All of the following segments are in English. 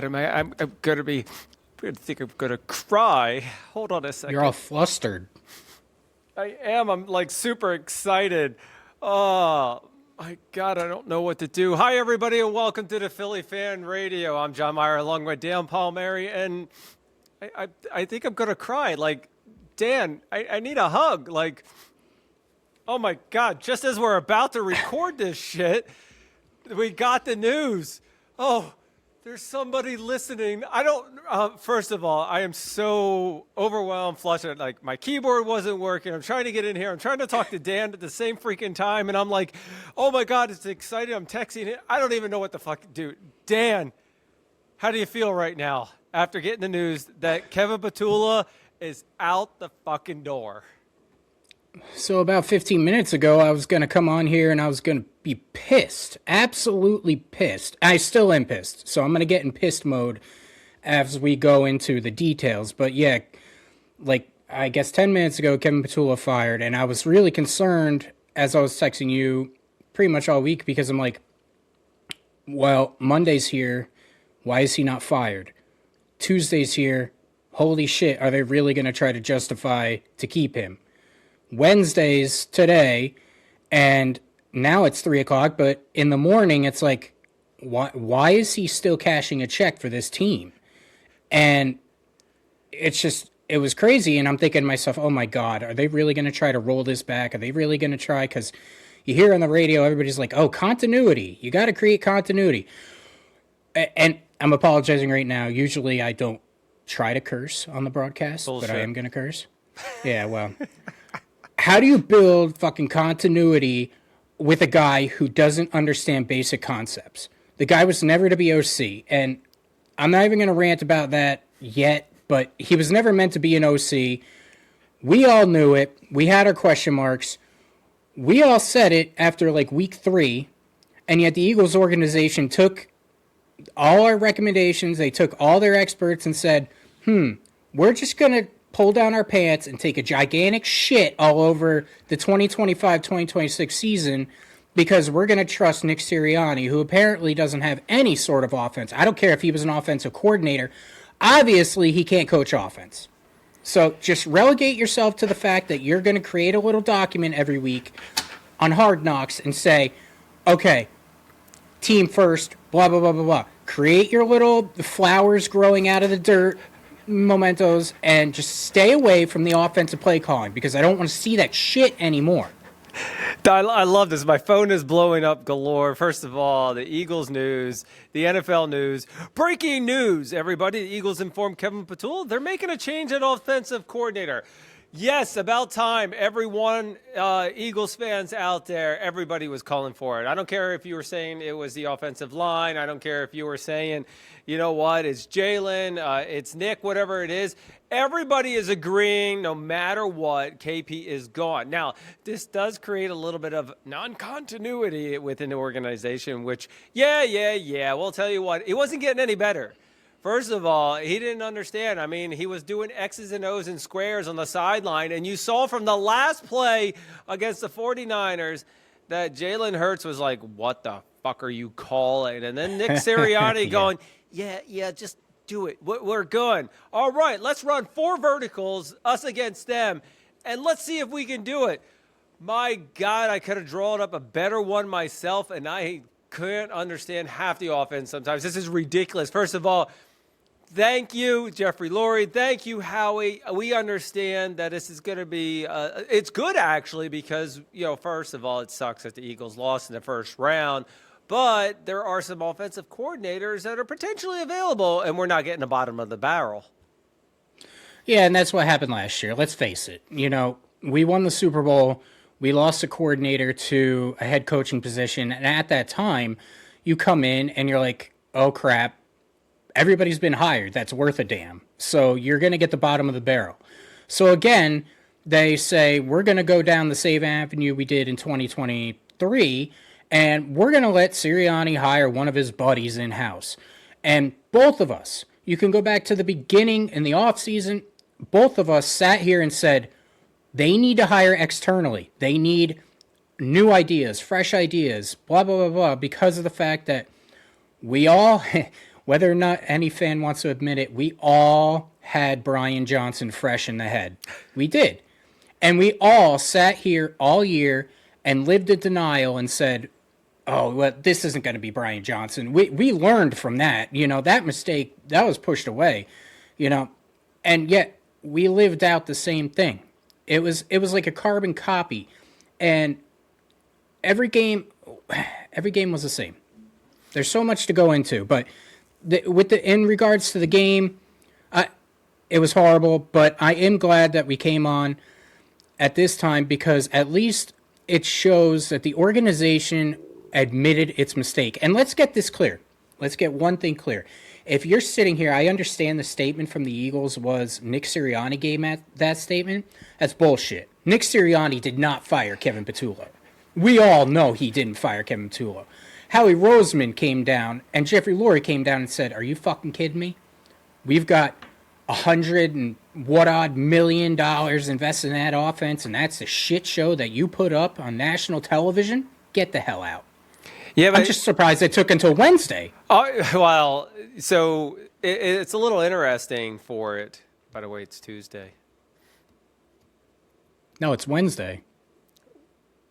I'm gonna be. I think I'm gonna cry. Hold on a second. You're all flustered. I am. I'm like super excited. Oh my God, I don't know what to do. Hi everybody, and welcome to the Philly Fan Radio. I'm John Myer, along with Dan Palmieri, and I think I'm gonna cry. Like, Dan, I need a hug. Like, oh my God, just as we're about to record this shit, we got the news. Oh. There's somebody listening. I don't, first of all, I am so overwhelmed, flustered. Like, my keyboard wasn't working. I'm trying to get in here. I'm trying to talk to Dan at the same freaking time. And I'm like, oh my God, it's exciting. I'm texting it. I don't even know what the fuck to do. Dan, how do you feel right now after getting the news that Kevin Patullo is out the fucking door? So about 15 minutes ago, I was going to come on here and I was going to be pissed. Absolutely pissed. I still am pissed. So I'm going to get in pissed mode as we go into the details. But yeah, like I guess 10 minutes ago, Kevin Patullo fired. And I was really concerned as I was texting you pretty much all week because I'm like, well, Monday's here. Why is he not fired? Tuesday's here. Holy shit, are they really going to try to justify to keep him? Wednesday's today, and now it's 3 o'clock, but in the morning, it's like, why is he still cashing a check for this team? And it's just, it was crazy, and I'm thinking to myself, oh my God, are they really going to try to roll this back? Are they really going to try? Because you hear on the radio, everybody's like, oh, continuity. You got to create continuity. And I'm apologizing right now. Usually I don't try to curse on the broadcast, Bullshit. But I am going to curse. Yeah, well... How do you build fucking continuity with a guy who doesn't understand basic concepts? The guy was never to be OC, and I'm not even going to rant about that yet, but he was never meant to be an OC. We all knew it. We had our question marks. We all said it after like week 3, and yet the Eagles organization took all our recommendations, they took all their experts and said, we're just going to pull down our pants and take a gigantic shit all over the 2025-2026 season because we're going to trust Nick Sirianni, who apparently doesn't have any sort of offense. I don't care if he was an offensive coordinator. Obviously, he can't coach offense. So just relegate yourself to the fact that you're going to create a little document every week on Hard Knocks and say, okay, team first, blah, blah, blah, blah, blah. Create your little flowers growing out of the dirt mementos and just stay away from the offensive play calling because I don't want to see that shit anymore. I love this. My phone is blowing up galore. First of all, the Eagles news, the NFL news, breaking news. Everybody, the Eagles informed Kevin Patullo they're making a change at offensive coordinator. Yes, about time. Everyone, Eagles fans out there, everybody was calling for it. I don't care if you were saying it was the offensive line. I don't care if you were saying, you know what, it's Jalen, it's Nick, whatever it is. Everybody is agreeing no matter what, KP is gone. Now, this does create a little bit of non-continuity within the organization, which, yeah. We'll tell you what, it wasn't getting any better. First of all, he didn't understand. I mean, he was doing X's and O's and squares on the sideline, and you saw from the last play against the 49ers that Jalen Hurts was like, what the fuck are you calling? And then Nick Sirianni going, yeah, just do it. We're good. All right, let's run 4 verticals, us against them, and let's see if we can do it. My God, I could have drawn up a better one myself, and I couldn't understand half the offense sometimes. This is ridiculous. First of all, thank you, Jeffrey Lurie. Thank you, Howie. We understand that this is going to be it's good, actually, because, first of all, it sucks that the Eagles lost in the first round. But there are some offensive coordinators that are potentially available, and we're not getting the bottom of the barrel. Yeah, and that's what happened last year. Let's face it. We won the Super Bowl. We lost a coordinator to a head coaching position. And at that time, you come in and you're like, oh, crap. Everybody's been hired. That's worth a damn. So you're going to get the bottom of the barrel. So again, they say, we're going to go down the same avenue we did in 2023, and we're going to let Sirianni hire one of his buddies in-house. And both of us, you can go back to the beginning in the offseason, both of us sat here and said, they need to hire externally. They need new ideas, fresh ideas, blah, blah, blah, blah, because of the fact that we all whether or not any fan wants to admit it, we all had Brian Johnson fresh in the head. We did. And we all sat here all year and lived in denial and said, oh, well, this isn't going to be Brian Johnson. We learned from that. That mistake, that was pushed away, and yet we lived out the same thing. It was like a carbon copy, and every game was the same. There's so much to go into, but in regards to the game, it was horrible, but I am glad that we came on at this time because at least it shows that the organization admitted its mistake. And let's get this clear. Let's get one thing clear. If you're sitting here, I understand the statement from the Eagles was Nick Sirianni gave that statement. That's bullshit. Nick Sirianni did not fire Kevin Patullo. We all know he didn't fire Kevin Patullo. Howie Roseman came down and Jeffrey Lurie came down and said, are you fucking kidding me? We've got $100 and what odd $1 million invested in that offense, and that's the shit show that you put up on national television? Get the hell out. Yeah, but I'm just surprised it took until Wednesday. Well, so it's a little interesting for it. By the way, it's Tuesday. No, it's Wednesday.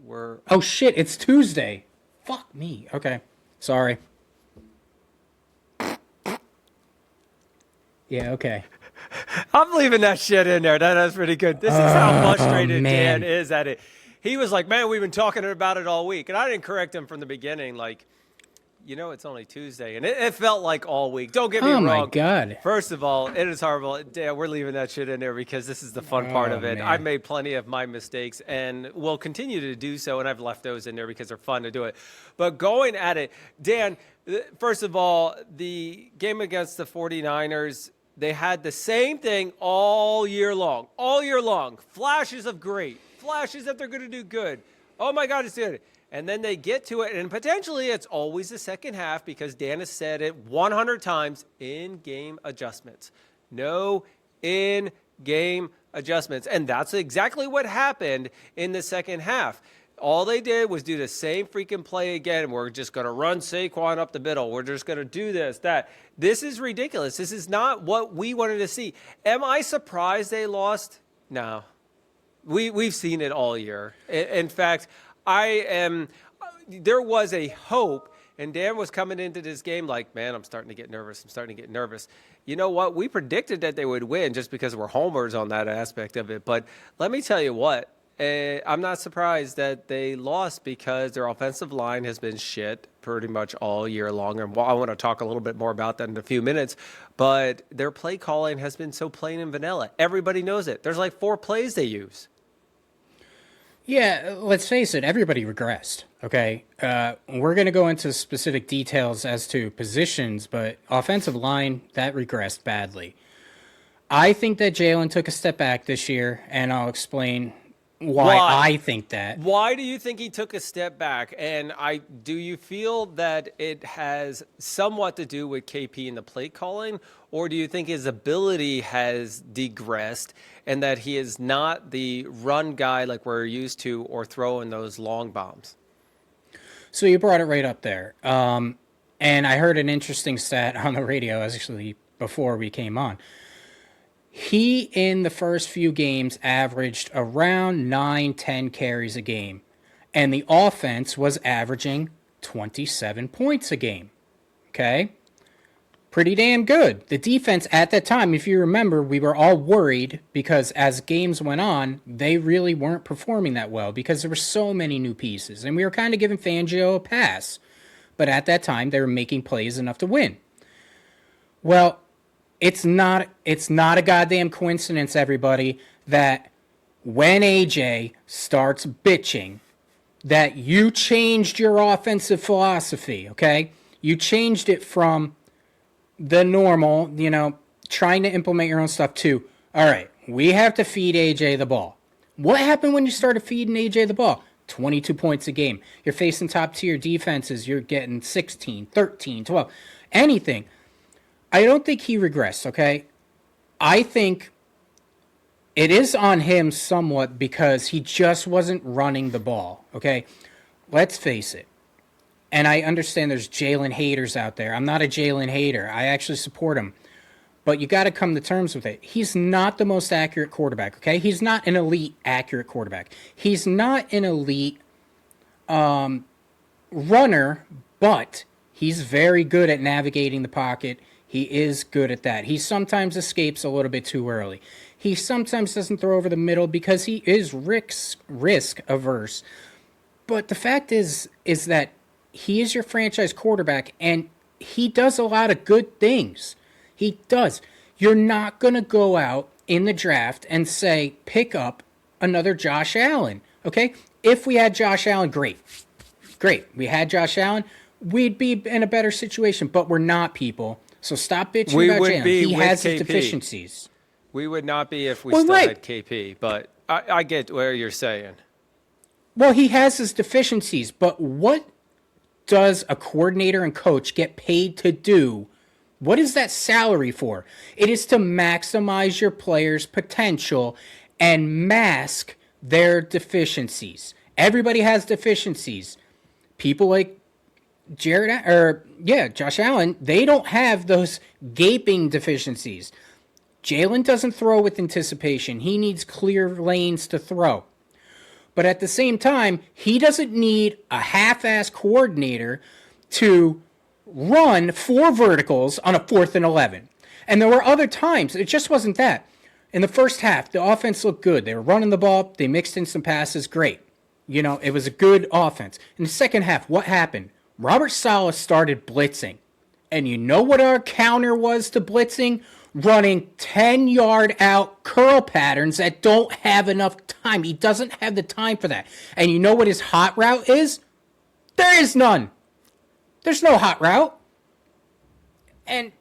We're Oh, shit, it's Tuesday. Fuck me. Okay, sorry. Yeah, okay. I'm leaving that shit in there. That's pretty good. This is how frustrated man. Dan is at it. He was like, man, we've been talking about it all week. And I didn't correct him from the beginning. Like, it's only Tuesday. And it felt like all week. Don't get me wrong. Oh, my God. First of all, it is horrible. Dan, we're leaving that shit in there because this is the fun part of it. Man. I've made plenty of my mistakes and will continue to do so. And I've left those in there because they're fun to do it. But going at it, Dan, first of all, the game against the 49ers, they had the same thing all year long. All year long. Flashes of great. Flashes that they're going to do good. Oh, my God, it's good. And then they get to it, and potentially it's always the second half because Dan has said it 100 times, in-game adjustments. No in-game adjustments. And that's exactly what happened in the second half. All they did was do the same freaking play again. We're just going to run Saquon up the middle. We're just going to do this, that. This is ridiculous. This is not what we wanted to see. Am I surprised they lost? No. We've seen it all year. In fact, there was a hope, and Dan was coming into this game like, man, I'm starting to get nervous. You know what? We predicted that they would win just because we're homers on that aspect of it. But let me tell you what. I'm not surprised that they lost because their offensive line has been shit pretty much all year long. And I want to talk a little bit more about that in a few minutes. But their play calling has been so plain and vanilla. Everybody knows it. There's like 4 plays they use. Yeah, let's face it, everybody regressed, okay? We're going to go into specific details as to positions, but offensive line, that regressed badly. I think that Jalen took a step back this year, and I'll explain why I think that. Why do you think he took a step back? And do you feel that it has somewhat to do with KP and the play calling, or do you think his ability has degressed and that he is not the run guy like we're used to or throwing those long bombs? So you brought it right up there. And I heard an interesting stat on the radio actually before we came on. He, in the first few games, averaged around 9-10 carries a game. And the offense was averaging 27 points a game. Okay? Pretty damn good. The defense at that time, if you remember, we were all worried because as games went on, they really weren't performing that well because there were so many new pieces. And we were kind of giving Fangio a pass. But at that time, they were making plays enough to win. Well, it's not a goddamn coincidence, everybody, that when AJ starts bitching, that you changed your offensive philosophy, okay? You changed it from the normal, trying to implement your own stuff to, all right, we have to feed AJ the ball. What happened when you started feeding AJ the ball? 22 points a game. You're facing top-tier defenses. You're getting 16, 13, 12, anything. I don't think he regressed, okay? I think it is on him somewhat because he just wasn't running the ball, okay? Let's face it. And I understand there's Jalen haters out there. I'm not a Jalen hater. I actually support him. But you got to come to terms with it. He's not the most accurate quarterback, okay? He's not an elite accurate quarterback. He's not an elite runner, but he's very good at navigating the pocket. He is good at that. He sometimes escapes a little bit too early. He sometimes doesn't throw over the middle because he is risk averse. But the fact is that he is your franchise quarterback, and he does a lot of good things. He does. You're not going to go out in the draft and say, pick up another Josh Allen, okay? If we had Josh Allen, great. We had Josh Allen, we'd be in a better situation, but we're not, people. So stop bitching about Jalen. He has his deficiencies. We would not be if we still had KP, but I get where you're saying. Well, he has his deficiencies, but what does a coordinator and coach get paid to do? What is that salary for? It is to maximize your players' potential and mask their deficiencies. Everybody has deficiencies. People like Josh Allen, they don't have those gaping deficiencies. Jalen doesn't throw with anticipation. He needs clear lanes to throw. But at the same time, he doesn't need a half-ass coordinator to run 4 verticals on a 4th and 11. And there were other times, it just wasn't that. In the first half, the offense looked good. They were running the ball. They mixed in some passes. Great. You know, it was a good offense. In the second half, what happened? Robert Saleh started blitzing. And you know what our counter was to blitzing? Running 10-yard out curl patterns that don't have enough time. He doesn't have the time for that. And you know what his hot route is? There is none. There's no hot route. And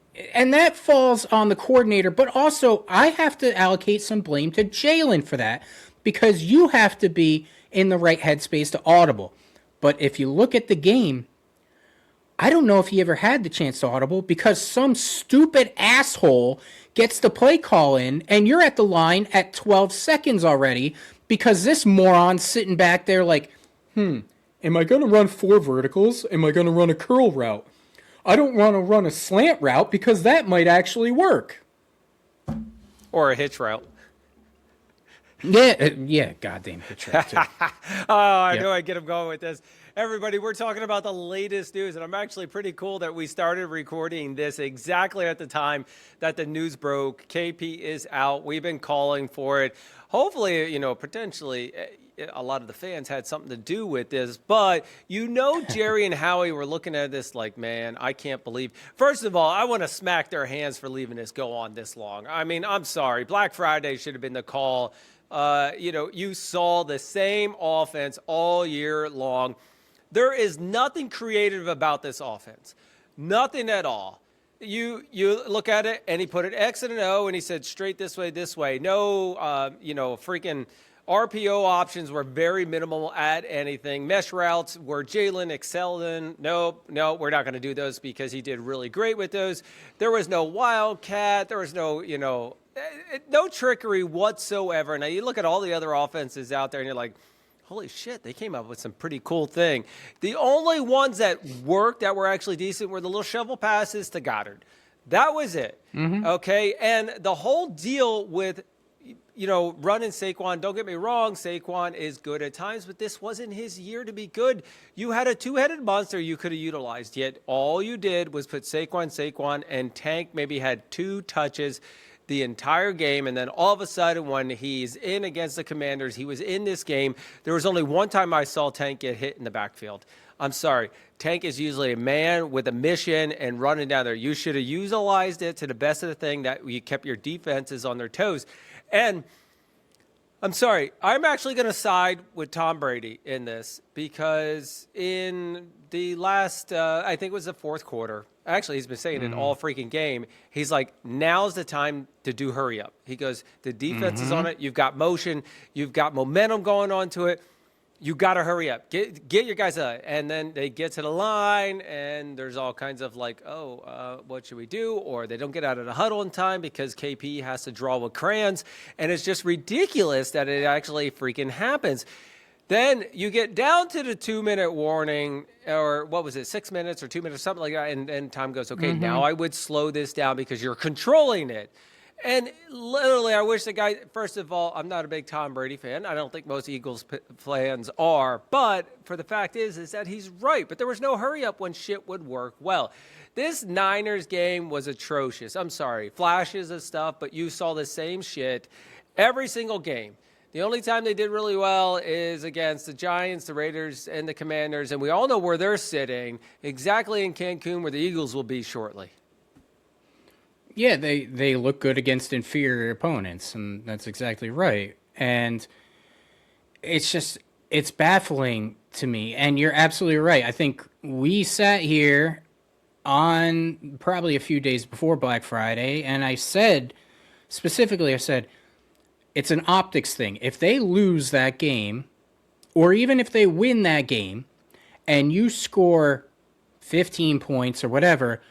that falls on the coordinator, but also I have to allocate some blame to Jalen for that because you have to be in the right headspace to audible. But if you look at the game, I don't know if he ever had the chance to audible because some stupid asshole gets the play call in and you're at the line at 12 seconds already because this moron's sitting back there like, am I going to run 4 verticals? Am I going to run a curl route? I don't want to run a slant route because that might actually work. Or a hitch route. Yeah, goddamn hitch route too. I know I get him going with this. Everybody, we're talking about the latest news, and I'm actually pretty cool that we started recording this exactly at the time that the news broke. KP is out. We've been calling for it. Hopefully, potentially a lot of the fans had something to do with this, but Jerry and Howie were looking at this like, man, I can't believe. First of all, I want to smack their hands for leaving this go on this long. I mean, I'm sorry. Black Friday should have been the call. You saw the same offense all year long. There is nothing creative about this offense. Nothing at all. You look at it, and he put an X and an O, and he said straight this way, this way. No, freaking RPO options were very minimal at anything. Mesh routes were Jalen excelled in. No, we're not going to do those because he did really great with those. There was no wildcat. There was no, no trickery whatsoever. Now, you look at all the other offenses out there, and you're like, holy shit, they came up with some pretty cool thing. The only ones that worked that were actually decent were the little shovel passes to Goddard. That was it. Mm-hmm. Okay? And the whole deal with, running Saquon, don't get me wrong, Saquon is good at times, but this wasn't his year to be good. You had a 2-headed monster you could have utilized, yet all you did was put Saquon, and Tank maybe had 2 touches the entire game, and then all of a sudden when he's in against the Commanders, he was in this game. There was only one time I saw Tank get hit in the backfield. I'm sorry. Tank is usually a man with a mission and running down there. You should have utilized it to the best of the thing that you kept your defenses on their toes. And I'm sorry, I'm actually going to side with Tom Brady in this because in the last, I think it was the 4th quarter, actually he's been saying it all freaking game, he's like, now's the time to do hurry up. He goes, the defense is on it, you've got motion, you've got momentum going on to it, you got to hurry up. Get your guys out. And then they get to the line, and there's all kinds of like, what should we do? Or they don't get out of the huddle in time because KP has to draw with crayons. And it's just ridiculous that it actually freaking happens. Then you get down to the 2-minute warning, or what was it, 6 minutes or 2 minutes, something like that, and time goes, okay, now I would slow this down because you're controlling it. And literally, I wish the guy, first of all, I'm not a big Tom Brady fan. I don't think most Eagles fans are. But for the fact is that he's right. But there was no hurry up when shit would work well. This Niners game was atrocious. I'm sorry. Flashes of stuff, but you saw the same shit every single game. The only time they did really well is against the Giants, the Raiders, and the Commanders. And we all know where they're sitting, exactly in Cancun, where the Eagles will be shortly. Yeah, they look good against inferior opponents, and that's exactly right. And it's baffling to me. And you're absolutely right. I think we sat here on probably a few days before Black Friday, and I said, it's an optics thing. If they lose that game, or even if they win that game, and you score 15 points or whatever,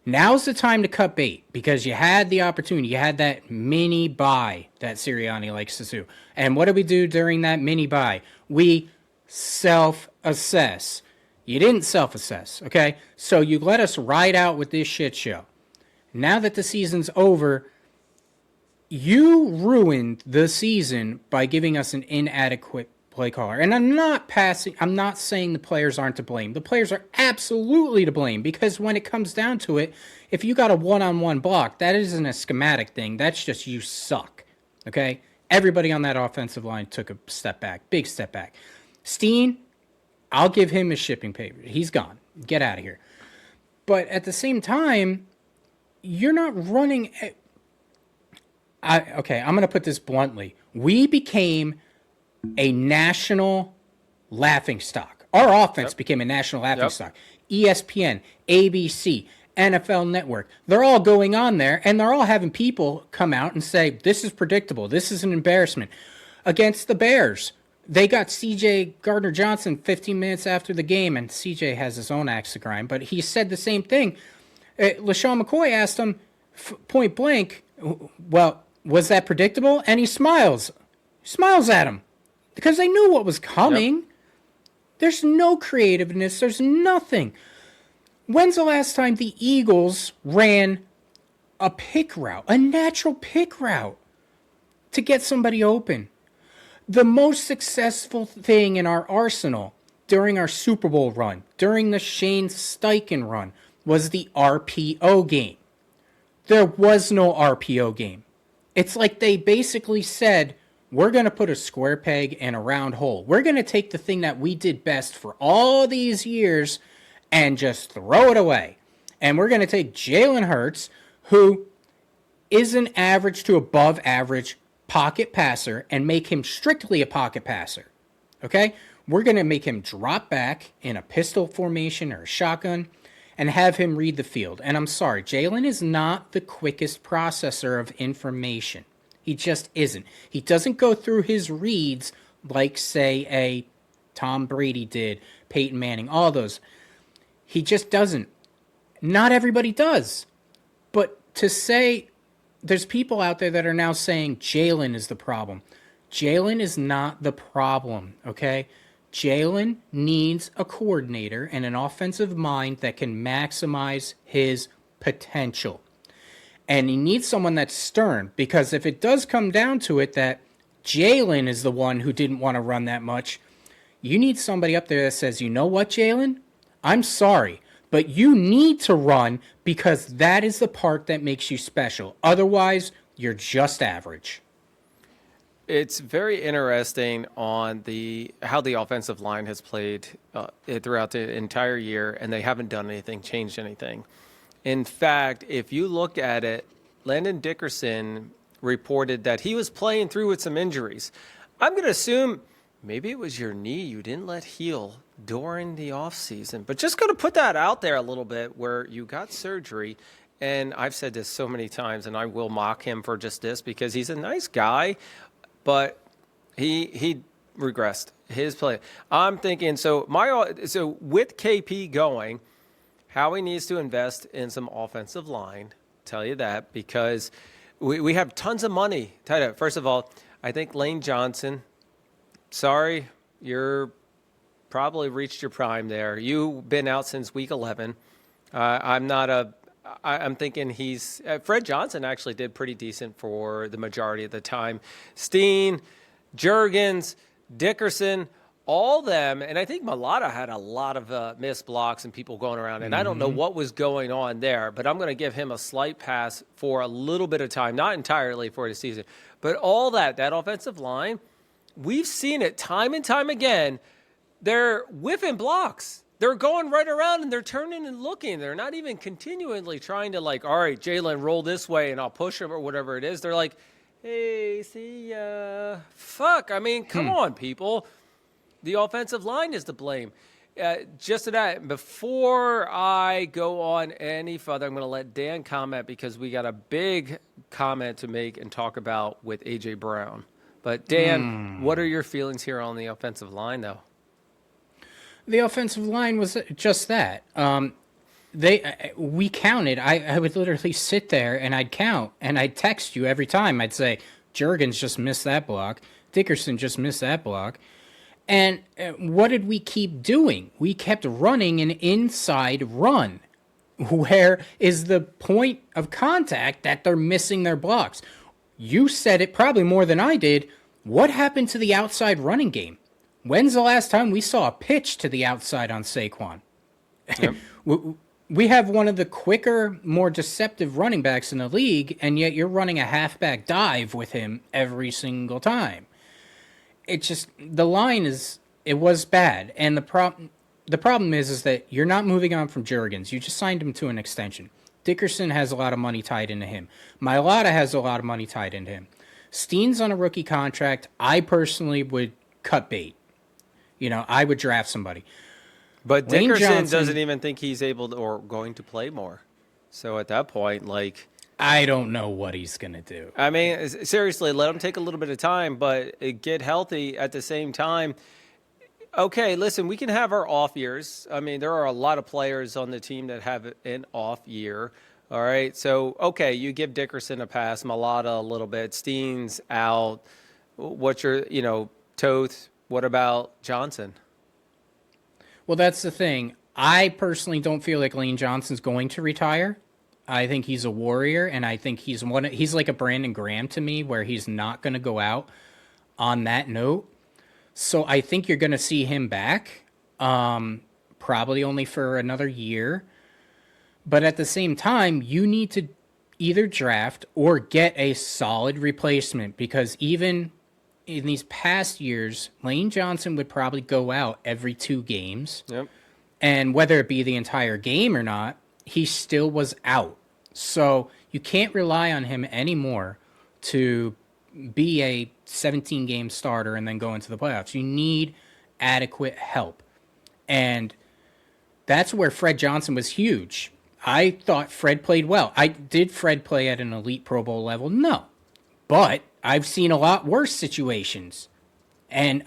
now's the time to cut bait, because you had the opportunity. You had that mini bye that Sirianni likes to do. And what did we do during that mini bye? We self-assess. You didn't self-assess, okay? So you let us ride out with this shit show. Now that the season's over, you ruined the season by giving us an inadequate play caller. And I'm not saying the players aren't to blame. The players are absolutely to blame, because when it comes down to it, if you got a one-on-one block, that isn't a schematic thing. That's just you suck, okay? Everybody on that offensive line took a step back, big step back. Steen, I'll give him his shipping paper. He's gone. Get out of here. But at the same time, you're not running... I'm going to put this bluntly. We became a national laughingstock. Our offense became a national laughingstock. ESPN, ABC, NFL Network, they're all going on there, and they're all having people come out and say, this is predictable, this is an embarrassment. Against the Bears, they got CJ Gardner-Johnson 15 minutes after the game, and CJ has his own axe to grind, but he said the same thing. LaShawn McCoy asked him point blank, well, was that predictable? And he smiles at him, because they knew what was coming. Yep. There's no creativeness. There's nothing. When's the last time the Eagles ran a pick route, a natural pick route, to get somebody open? The most successful thing in our arsenal during our Super Bowl run, during the Shane Steichen run, was the RPO game. There was no RPO game. It's like they basically said, we're going to put a square peg in a round hole. We're going to take the thing that we did best for all these years and just throw it away. And we're going to take Jalen Hurts, who is an average to above average pocket passer, and make him strictly a pocket passer. Okay? We're going to make him drop back in a pistol formation or a shotgun and have him read the field. And I'm sorry, Jalen is not the quickest processor of information. He just isn't. He doesn't go through his reads like, say, a Tom Brady did, Peyton Manning, all those. He just doesn't. Not everybody does. But to say, there's people out there that are now saying Jalen is the problem. Jalen is not the problem, okay? Jalen needs a coordinator and an offensive mind that can maximize his potential. And he needs someone that's stern, because if it does come down to it that Jalen is the one who didn't want to run that much, you need somebody up there that says, you know what, Jalen? I'm sorry, but you need to run, because that is the part that makes you special. Otherwise, you're just average. It's very interesting on how the offensive line has played throughout the entire year, and they haven't done anything, changed anything. In fact, if you look at it, Landon Dickerson reported that he was playing through with some injuries. I'm going to assume maybe it was your knee you didn't let heal during the offseason. But just going to put that out there a little bit, where you got surgery. And I've said this so many times, and I will mock him for just this, because he's a nice guy, but he regressed his play. I'm thinking, so with KP going, Howie needs to invest in some offensive line, tell you that, because we have tons of money tied up. First of all, I think Lane Johnson, sorry, You're probably reached your prime there. You've been out since week 11. I'm thinking Fred Johnson actually did pretty decent for the majority of the time. Steen, Juergens, Dickerson, all them, and I think Mailata had a lot of missed blocks and people going around, and I don't know what was going on there, but I'm going to give him a slight pass for a little bit of time, not entirely for the season, but all that offensive line, we've seen it time and time again. They're whiffing blocks. They're going right around and they're turning and looking. They're not even continually trying to all right, Jalen, roll this way and I'll push him or whatever it is. They're like, hey, see ya. Fuck. I mean, come on, people. The offensive line is to blame. Just to that, before I go on any further, I'm going to let Dan comment because we got a big comment to make and talk about with A.J. Brown. But, Dan, what are your feelings here on the offensive line, though? The offensive line was just that. We counted. I would literally sit there and I'd count and I'd text you every time. I'd say, Juergens just missed that block. Dickerson just missed that block. And what did we keep doing? We kept running an inside run. Where is the point of contact that they're missing their blocks? You said it probably more than I did. What happened to the outside running game? When's the last time we saw a pitch to the outside on Saquon? Yep. We have one of the quicker, more deceptive running backs in the league, and yet you're running a halfback dive with him every single time. It just, the line was bad. And the problem is that you're not moving on from Juergens. You just signed him to an extension. Dickerson has a lot of money tied into him. Mailata has a lot of money tied into him. Steen's on a rookie contract. I personally would cut bait. I would draft somebody. But Dickerson doesn't even think he's able to, or going to play more. So at that point, I don't know what he's going to do. I mean, seriously, let him take a little bit of time, but get healthy at the same time. Okay, listen, we can have our off years. I mean, there are a lot of players on the team that have an off year. All right, so, okay, you give Dickerson a pass, Mailata a little bit, Steen's out. What's your, Toth? What about Johnson? Well, that's the thing. I personally don't feel like Lane Johnson's going to retire. I think he's a warrior, and I think he's like a Brandon Graham to me, where he's not going to go out on that note. So I think you're going to see him back, probably only for another year. But at the same time, you need to either draft or get a solid replacement, because even in these past years, Lane Johnson would probably go out every 2 games. Yep. And whether it be the entire game or not, he still was out. So you can't rely on him anymore to be a 17-game starter and then go into the playoffs. You need adequate help. And that's where Fred Johnson was huge. I thought Fred played well. Did Fred play at an elite Pro Bowl level? No. But I've seen a lot worse situations. And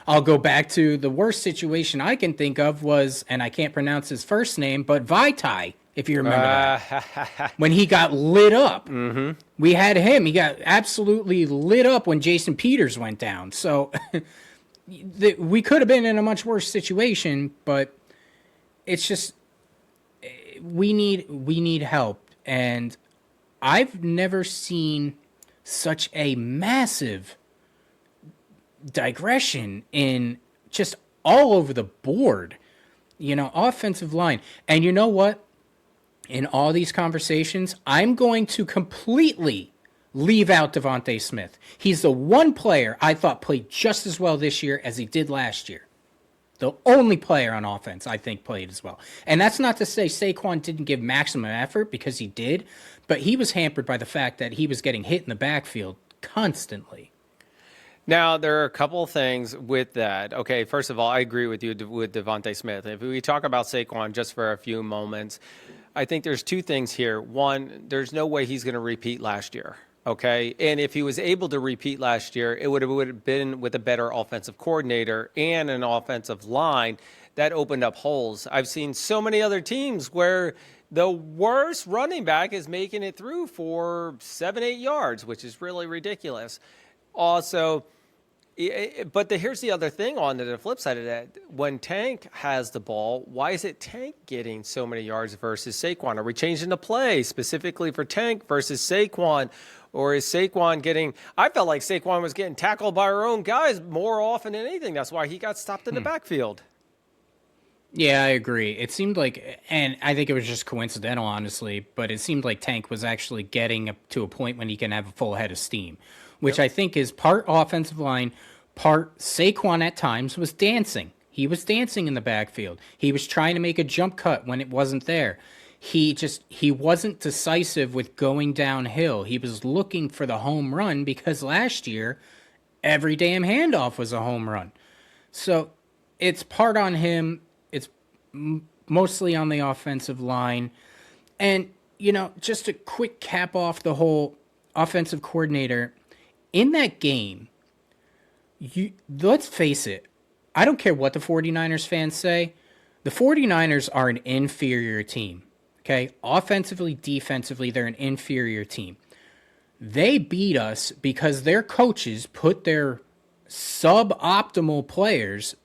I'll go back to the worst situation I can think of was, and I can't pronounce his first name, but Vaitai, if you remember that. When he got lit up. Mm-hmm. We had him. He got absolutely lit up when Jason Peters went down. So we could have been in a much worse situation, but it's just we need help. And I've never seen such a massive digression in just all over the board, offensive line. And you know what? In all these conversations, I'm going to completely leave out Devonte Smith. He's the one player I thought played just as well this year as he did last year. The only player on offense I think played as well. And that's not to say Saquon didn't give maximum effort, because he did, but he was hampered by the fact that he was getting hit in the backfield constantly. Now, there are a couple of things with that. Okay, first of all, I agree with you with Devonte Smith. If we talk about Saquon just for a few moments, I think there's 2 things here. One, there's no way he's going to repeat last year. Okay, and if he was able to repeat last year, it would have been with a better offensive coordinator and an offensive line that opened up holes. I've seen so many other teams where the worst running back is making it through for 7-8 yards, which is really ridiculous. Also, But here's the other thing on the flip side of that. When Tank has the ball, why is it Tank getting so many yards versus Saquon? Are we changing the play specifically for Tank versus Saquon? Or is Saquon getting – I felt like Saquon was getting tackled by our own guys more often than anything. That's why he got stopped in the backfield. Yeah, I agree. It seemed like, and I think it was just coincidental, honestly, but it seemed like Tank was actually getting up to a point when he can have a full head of steam, which I think is part offensive line, part Saquon at times was dancing. He was dancing in the backfield. He was trying to make a jump cut when it wasn't there. He wasn't decisive with going downhill. He was looking for the home run because last year, every damn handoff was a home run. So it's part on him. It's mostly on the offensive line. And, just a quick cap off the whole offensive coordinator. In that game, let's face it, I don't care what the 49ers fans say. The 49ers are an inferior team. Okay? Offensively, defensively, they're an inferior team. They beat us because their coaches put their suboptimal players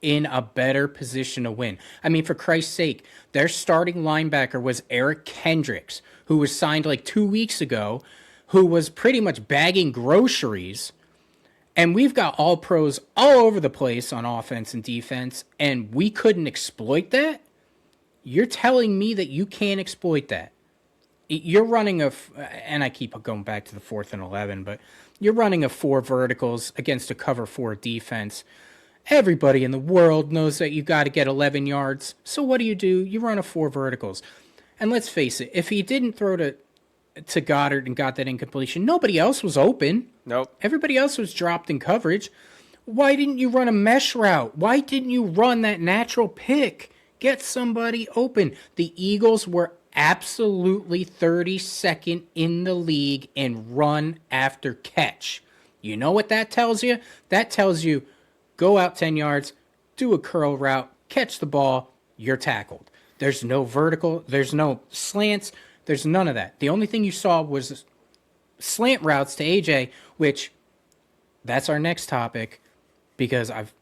in a better position to win. I mean, for Christ's sake, their starting linebacker was Eric Kendricks, who was signed like 2 weeks ago, who was pretty much bagging groceries. And we've got all pros all over the place on offense and defense, and we couldn't exploit that? You're telling me that you can't exploit that? You're running and I keep going back to the 4th and 11, but you're running a 4 verticals against a cover 4 defense. Everybody in the world knows that you got to get 11 yards. So what do? You run a 4 verticals. And let's face it, if he didn't throw to Goddard and got that incompletion, nobody else was open. Nope. Everybody else was dropped in coverage. Why didn't you run a mesh route? Why didn't you run that natural pick? Get somebody open. The Eagles were absolutely 32nd in the league in run after catch. You know what that tells you? That tells you go out 10 yards, do a curl route, catch the ball, you're tackled. There's no vertical, there's no slants, there's none of that. The only thing you saw was slant routes to AJ, which that's our next topic because I've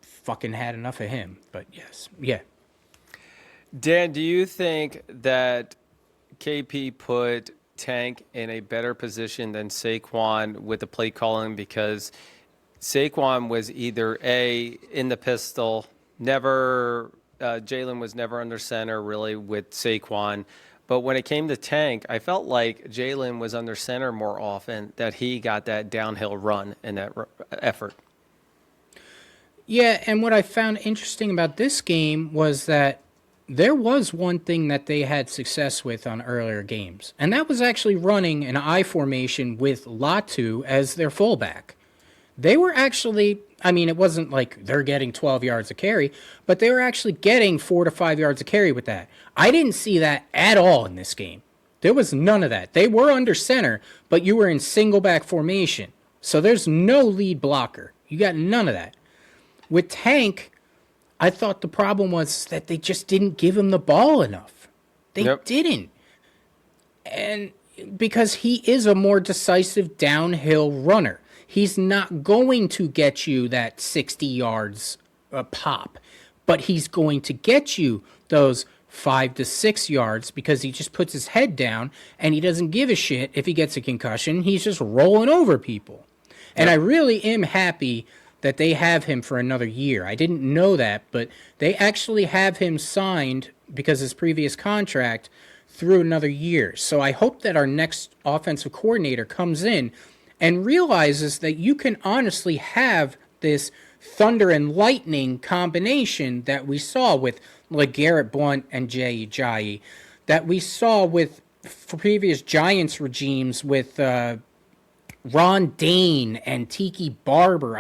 fucking had enough of him. But yes, yeah. Dan, do you think that KP put Tank in a better position than Saquon with the play calling because Saquon was either in the pistol, Jalen was never under center really with Saquon. But when it came to Tank, I felt like Jalen was under center more often, that he got that downhill run in that effort. Yeah, and what I found interesting about this game was that there was one thing that they had success with on earlier games, and that was actually running an I formation with Latu as their fullback. They were actually, it wasn't like they're getting 12 yards a carry, but they were actually getting 4 to 5 yards a carry with that. I didn't see that at all in this game. There was none of that. They were under center, but you were in single back formation. So there's no lead blocker. You got none of that. With Tank, I thought the problem was that they just didn't give him the ball enough. They didn't. And because he is a more decisive downhill runner. He's not going to get you that 60 yards a pop, but he's going to get you those 5 to 6 yards because he just puts his head down and he doesn't give a shit if he gets a concussion. He's just rolling over people. And I really am happy that they have him for another year. I didn't know that, but they actually have him signed because his previous contract through another year. So I hope that our next offensive coordinator comes in and realizes that you can honestly have this thunder and lightning combination that we saw with LeGarrette Blount and Jay Ajayi, that we saw with previous Giants regimes with Ron Dane and Tiki Barber.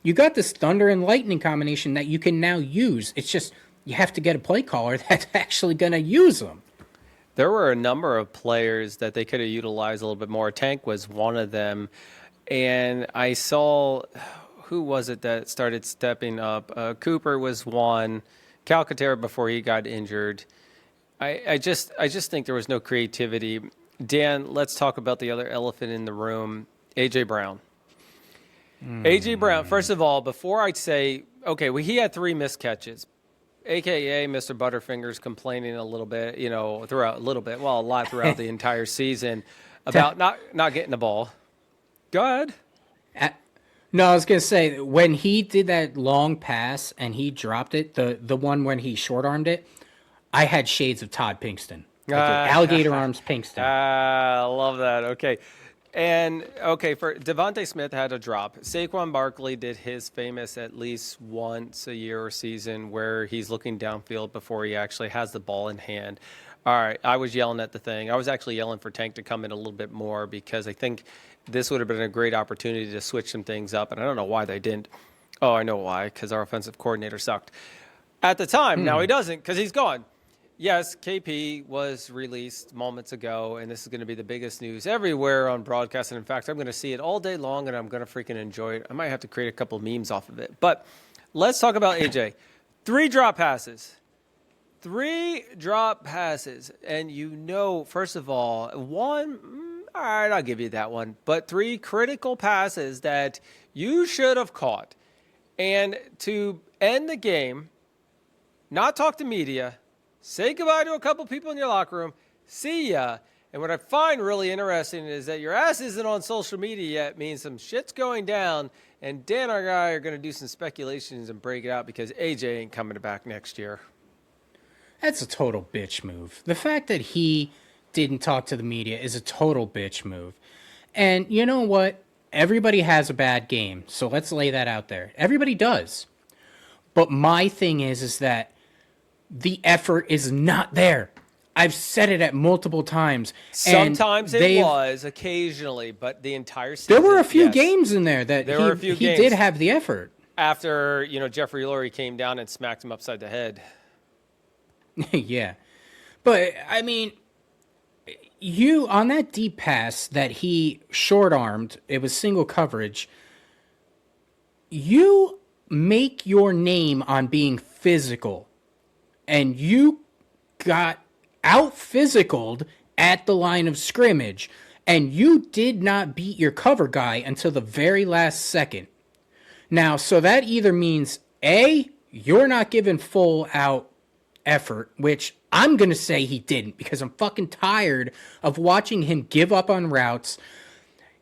You got this thunder and lightning combination that you can now use. It's just you have to get a play caller that's actually going to use them. There were a number of players that they could have utilized a little bit more. Tank was one of them. And I saw, who was it that started stepping up? Cooper was one. Calcaterra before he got injured. I just think there was no creativity. Dan, let's talk about the other elephant in the room, A.J. Brown. A.J. Brown, first of all, before I say, okay, well, he had 3 missed catches, a.k.a. Mr. Butterfingers complaining a little bit, throughout a lot throughout the entire season about not getting the ball. Go ahead. No, I was going to say, when he did that long pass and he dropped it, the one when he short-armed it, I had shades of Todd Pinkston. Alligator arms Pinkston. I love that. Okay. And, for Devonte Smith had a drop. Saquon Barkley did his famous at least once a year or season where he's looking downfield before he actually has the ball in hand. All right, I was yelling at the thing. I was actually yelling for Tank to come in a little bit more because I think this would have been a great opportunity to switch some things up, and I don't know why they didn't. Oh, I know why, because our offensive coordinator sucked. At the time, now he doesn't because he's gone. Yes, KP was released moments ago, and this is going to be the biggest news everywhere on broadcast. And in fact, I'm going to see it all day long, and I'm going to freaking enjoy it. I might have to create a couple of memes off of it. But let's talk about AJ. 3 drop passes. 3 drop passes. And first of all, 1, all right, I'll give you that one. But 3 critical passes that you should have caught. And to end the game, not talk to media, say goodbye to a couple people in your locker room. See ya. And what I find really interesting is that your ass isn't on social media yet, means some shit's going down, and Dan, our guy, are going to do some speculations and break it out because AJ ain't coming back next year. That's a total bitch move. The fact that he didn't talk to the media is a total bitch move. And you know what? Everybody has a bad game, so let's lay that out there. Everybody does. But my thing is that the effort is not there. I've said it at multiple times. Sometimes it was, occasionally, but the entire season. There were a few games in there that he did have the effort. After, Jeffrey Lurie came down and smacked him upside the head. Yeah. But, I mean, on that deep pass that he short-armed, it was single coverage, you make your name on being physical. And you got out-physicaled at the line of scrimmage, and you did not beat your cover guy until the very last second. Now, so that either means, A, you're not giving full-out effort, which I'm going to say he didn't, because I'm fucking tired of watching him give up on routes.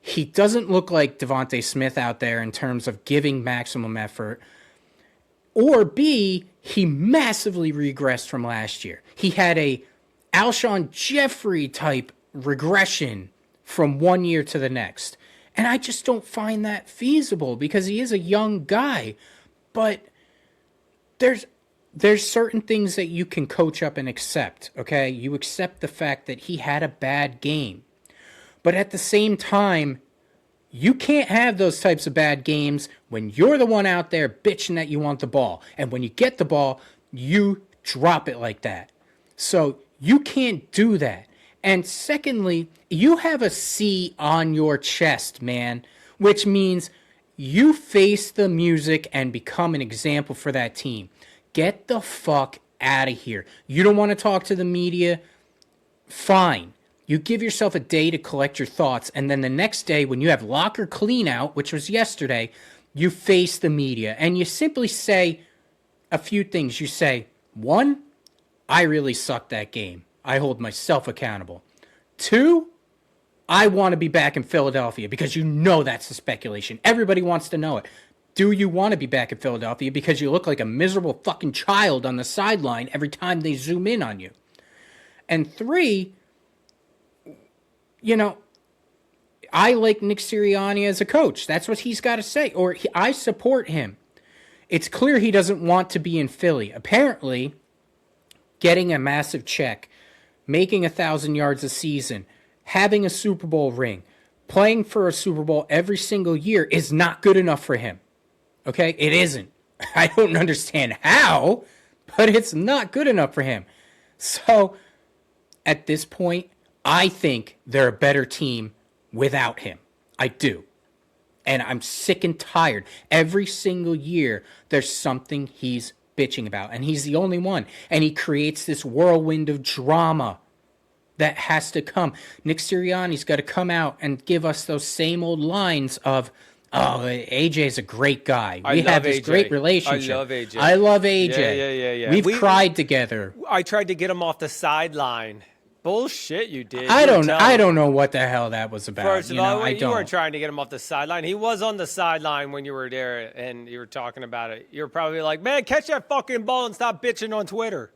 He doesn't look like Devonte Smith out there in terms of giving maximum effort. Or B, he massively regressed from last year. He had a Alshon Jeffrey type regression from one year to the next. And I just don't find that feasible because he is a young guy. But there's certain things that you can coach up and accept, okay? You accept the fact that he had a bad game. But at the same time, you can't have those types of bad games when you're the one out there bitching that you want the ball. And when you get the ball, you drop it like that. So you can't do that. And secondly, you have a C on your chest, man, which means you face the music and become an example for that team. Get the fuck out of here. You don't want to talk to the media? Fine. You give yourself a day to collect your thoughts, and then the next day, when you have locker clean out, which was yesterday, you face the media, and you simply say a few things. You say, 1, I really sucked that game. I hold myself accountable. 2, I want to be back in Philadelphia, because you know that's the speculation. Everybody wants to know it. Do you want to be back in Philadelphia because you look like a miserable fucking child on the sideline every time they zoom in on you? And 3, I like Nick Sirianni as a coach. That's what he's got to say. I support him. It's clear he doesn't want to be in Philly. Apparently, getting a massive check, making 1,000 yards a season, having a Super Bowl ring, playing for a Super Bowl every single year is not good enough for him. Okay? It isn't. I don't understand how, but it's not good enough for him. So, at this point, I think they're a better team without him. I do. And I'm sick and tired. Every single year, there's something he's bitching about. And he's the only one. And he creates this whirlwind of drama that has to come. Nick Sirianni's got to come out and give us those same old lines of, Oh, AJ's a great guy. I We love have this AJ. great relationship. I love AJ. I love AJ. Yeah. We've cried together. I tried to get him off the sideline. Bullshit, you did. I don't know what the hell that was about. First of all, I you don't. weren't trying to get him off the sideline. He was on the sideline when you were there and you were talking about it. You were probably like, man, catch that fucking ball and stop bitching on Twitter.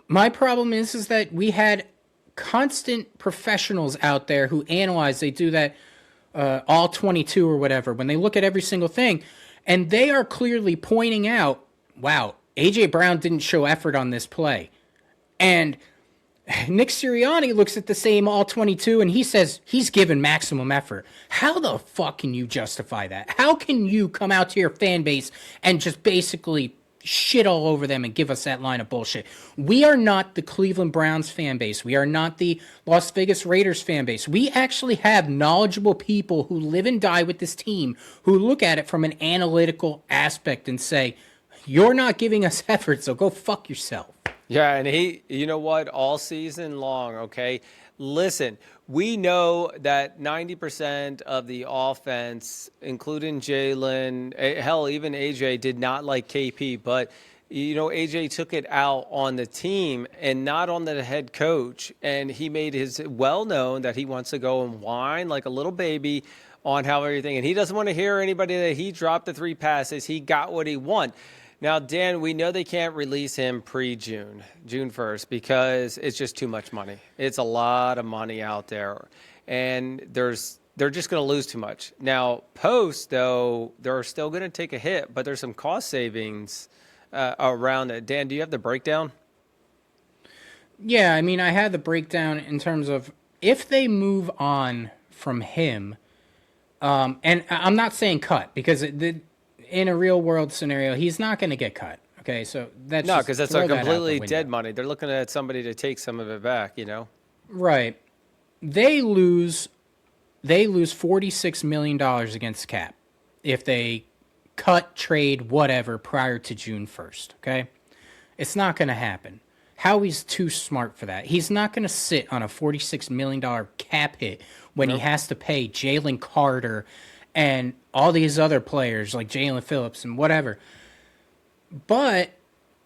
My problem is that we had constant professionals out there who analyze. They do that all 22 or whatever when they look at every single thing, and they are clearly pointing out, wow, AJ Brown didn't show effort on this play. And Nick Sirianni looks at the same all 22 and he says he's given maximum effort. How the fuck can you justify that? How can you come out to your fan base and just basically shit all over them and give us that line of bullshit? We are not the Cleveland Browns fan base. We are not the Las Vegas Raiders fan base. We actually have knowledgeable people who live and die with this team who look at it from an analytical aspect and say, you're not giving us effort, so go fuck yourself. Yeah, and you know what? All season long, okay? Listen, we know that 90% of the offense, including Jalen, hell, even AJ, did not like KP, but AJ took it out on the team and not on the head coach. And he made his well known that he wants to go and whine like a little baby on how everything. And he doesn't want to hear anybody that he dropped the 3 passes. He got what he won. Now, Dan, we know they can't release him June 1st, because it's just too much money. It's a lot of money out there, and they're just going to lose too much. Now, post, though, they're still going to take a hit, but there's some cost savings around it. Dan, do you have the breakdown? Yeah, I mean, I had the breakdown in terms of if they move on from him, and I'm not saying cut, because in a real world scenario, he's not going to get cut. Okay, so that's no, because that's like completely dead dead money. They're looking at somebody to take some of it back. Right. They lose $46 million against cap if they cut, trade, whatever prior to June 1st. Okay, it's not going to happen. Howie's too smart for that. He's not going to sit on a $46 million cap hit when he has to pay Jalen Carter and all these other players like Jalen Phillips and whatever. But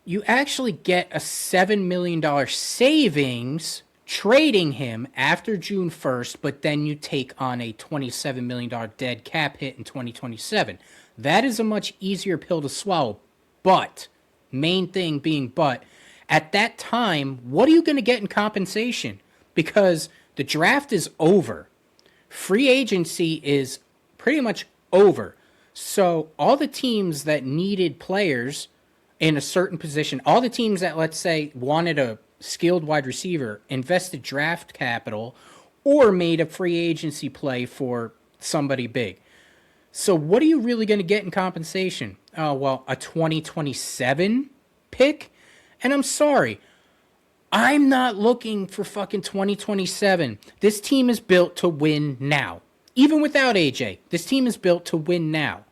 you actually get a $7 million savings trading him after June 1st, but then you take on a $27 million dead cap hit in 2027. That is a much easier pill to swallow. But, main thing being but, at that time, what are you going to get in compensation? Because the draft is over. Free agency is pretty much over. So all the teams that needed players in a certain position, all the teams that, let's say, wanted a skilled wide receiver, invested draft capital or made a free agency play for somebody big. So what are you really going to get in compensation? Oh, well, a 2027 pick? And I'm sorry, I'm not looking for fucking 2027. This team is built to win now. Even without AJ, this team is built to win now.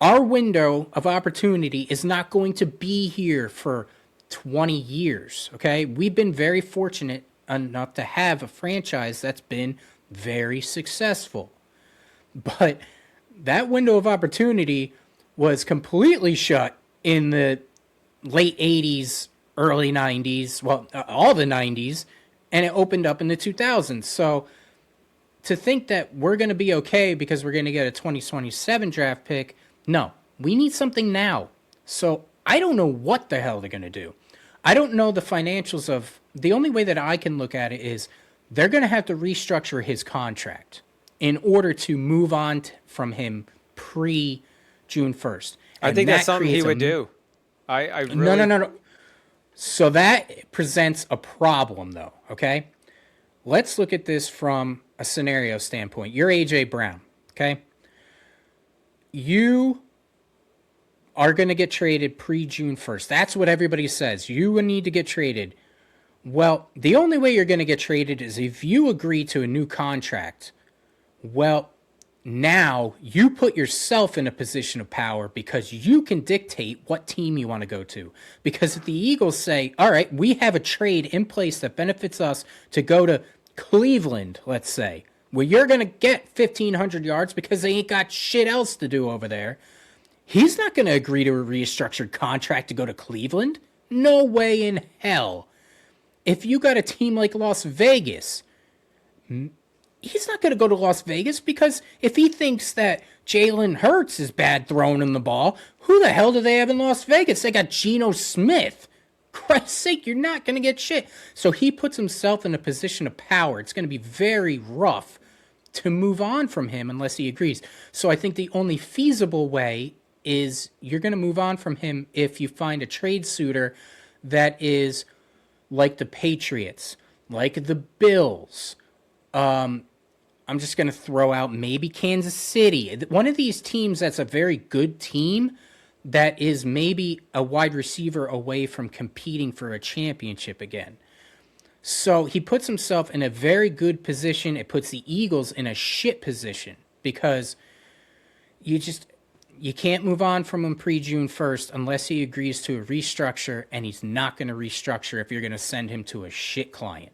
Our window of opportunity is not going to be here for 20 years, okay? We've been very fortunate enough to have a franchise that's been very successful. But that window of opportunity was completely shut in the late 80s, early 90s, well, all the 90s, and it opened up in the 2000s. So to think that we're going to be okay because we're going to get a 2027 draft pick, no. We need something now. So I don't know what the hell they're going to do. I don't know the financials of... The only way that I can look at it is they're going to have to restructure his contract in order to move on from him pre-June 1st. I think that's something he would do. I really... No. So that presents a problem, though, okay? Let's look at this from a scenario standpoint. You're AJ Brown, okay? You are going to get traded pre-June 1st. That's what everybody says. You will need to get traded. Well, the only way you're going to get traded is if you agree to a new contract. Well, now you put yourself in a position of power because you can dictate what team you want to go to. Because if the Eagles say, all right, we have a trade in place that benefits us to go to Cleveland, let's say, where you're going to get 1,500 yards because they ain't got shit else to do over there. He's not going to agree to a restructured contract to go to Cleveland. No way in hell. If you got a team like Las Vegas, he's not going to go to Las Vegas because if he thinks that Jalen Hurts is bad throwing him the ball, who the hell do they have in Las Vegas? They got Geno Smith. Christ's sake, you're not going to get shit. So he puts himself in a position of power. It's going to be very rough to move on from him unless he agrees. So I think the only feasible way is you're going to move on from him if you find a trade suitor that is like the Patriots, like the Bills. I'm just going to throw out maybe Kansas City. One of these teams that's a very good team that is maybe a wide receiver away from competing for a championship again. So he puts himself in a very good position. It puts the Eagles in a shit position because you can't move on from him pre-June 1st unless he agrees to a restructure, and he's not going to restructure if you're going to send him to a shit client.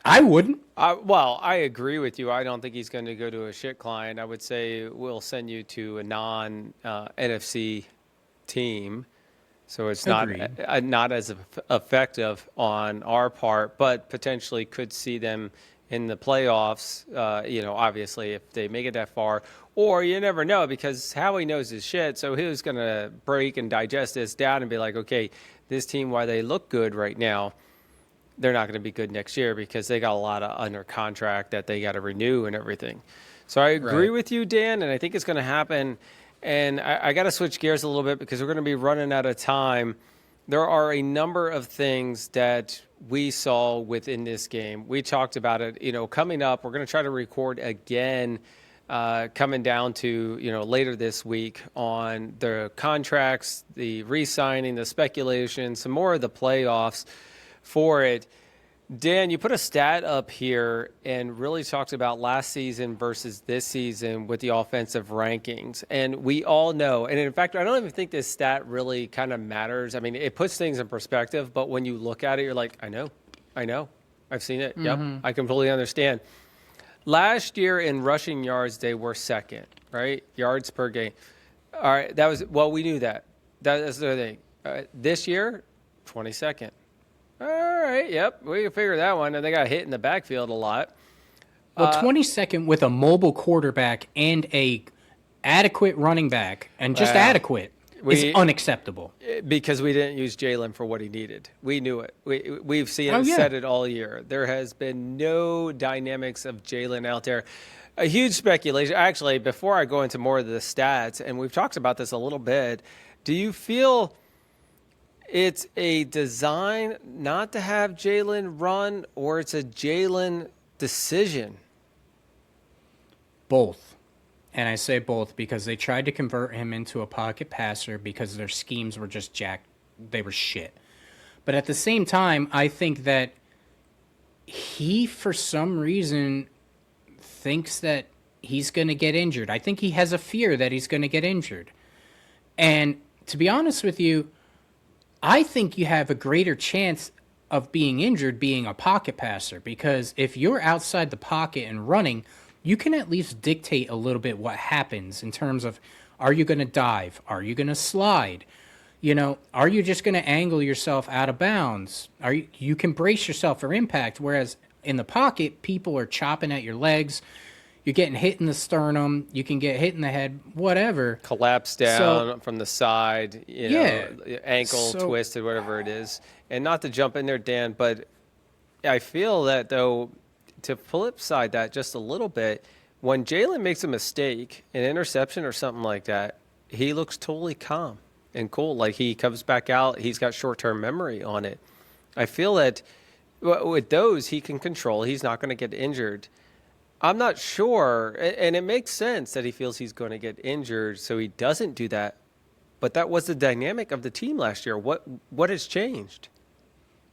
I wouldn't. Well, I agree with you. I don't think he's going to go to a shit client. I would say we'll send you to a non-NFC team, so it's not as effective on our part, but potentially could see them in the playoffs. Obviously, if they make it that far, or you never know because Howie knows his shit. So he was going to break and digest this down and be like, okay, this team, while they look good right now, they're not going to be good next year because they got a lot of under contract that they got to renew and everything. So I agree with you, Dan, and I think it's going to happen. And I got to switch gears a little bit because we're going to be running out of time. There are a number of things that we saw within this game. We talked about it, coming up. We're going to try to record again coming down to, later this week on the contracts, the re-signing, the speculation, some more of the playoffs for it. Dan, you put a stat up here and really talked about last season versus this season with the offensive rankings. And we all know, and in fact, I don't even think this stat really kind of matters. I mean, it puts things in perspective, but when you look at it, you're like, I know. I've seen it. Mm-hmm. Yep, I completely understand. Last year in rushing yards, they were second, right? Yards per game. All right, we knew that. That's the thing. This year, 22nd. All right, yep, we can figure that one. And they got hit in the backfield a lot. Well, 22nd with a mobile quarterback and a adequate running back, and just adequate, is unacceptable. Because we didn't use Jalen for what he needed. We knew it. We've seen it, said it all year. There has been no dynamics of Jalen out there. A huge speculation. Actually, before I go into more of the stats, and we've talked about this a little bit, do you feel it's a design not to have Jalen run, or it's a Jalen decision? Both. And I say both because they tried to convert him into a pocket passer because their schemes were just jacked. They were shit. But at the same time, I think that he, for some reason, thinks that he's going to get injured. I think he has a fear that he's going to get injured. And to be honest with you, I think you have a greater chance of being injured being a pocket passer because if you're outside the pocket and running, you can at least dictate a little bit what happens in terms of, are you going to dive? Are you going to slide? Are you just going to angle yourself out of bounds? You can brace yourself for impact, whereas in the pocket, people are chopping at your legs. You're getting hit in the sternum. You can get hit in the head, whatever. Collapse down from the side, ankle twisted, whatever it is. And not to jump in there, Dan, but I feel that, though, to flip side that just a little bit, when Jalen makes a mistake, an interception or something like that, he looks totally calm and cool. Like he comes back out. He's got short-term memory on it. I feel that with those, he can control. He's not going to get injured. I'm not sure, and it makes sense that he feels he's going to get injured, so he doesn't do that. But that was the dynamic of the team last year. What has changed?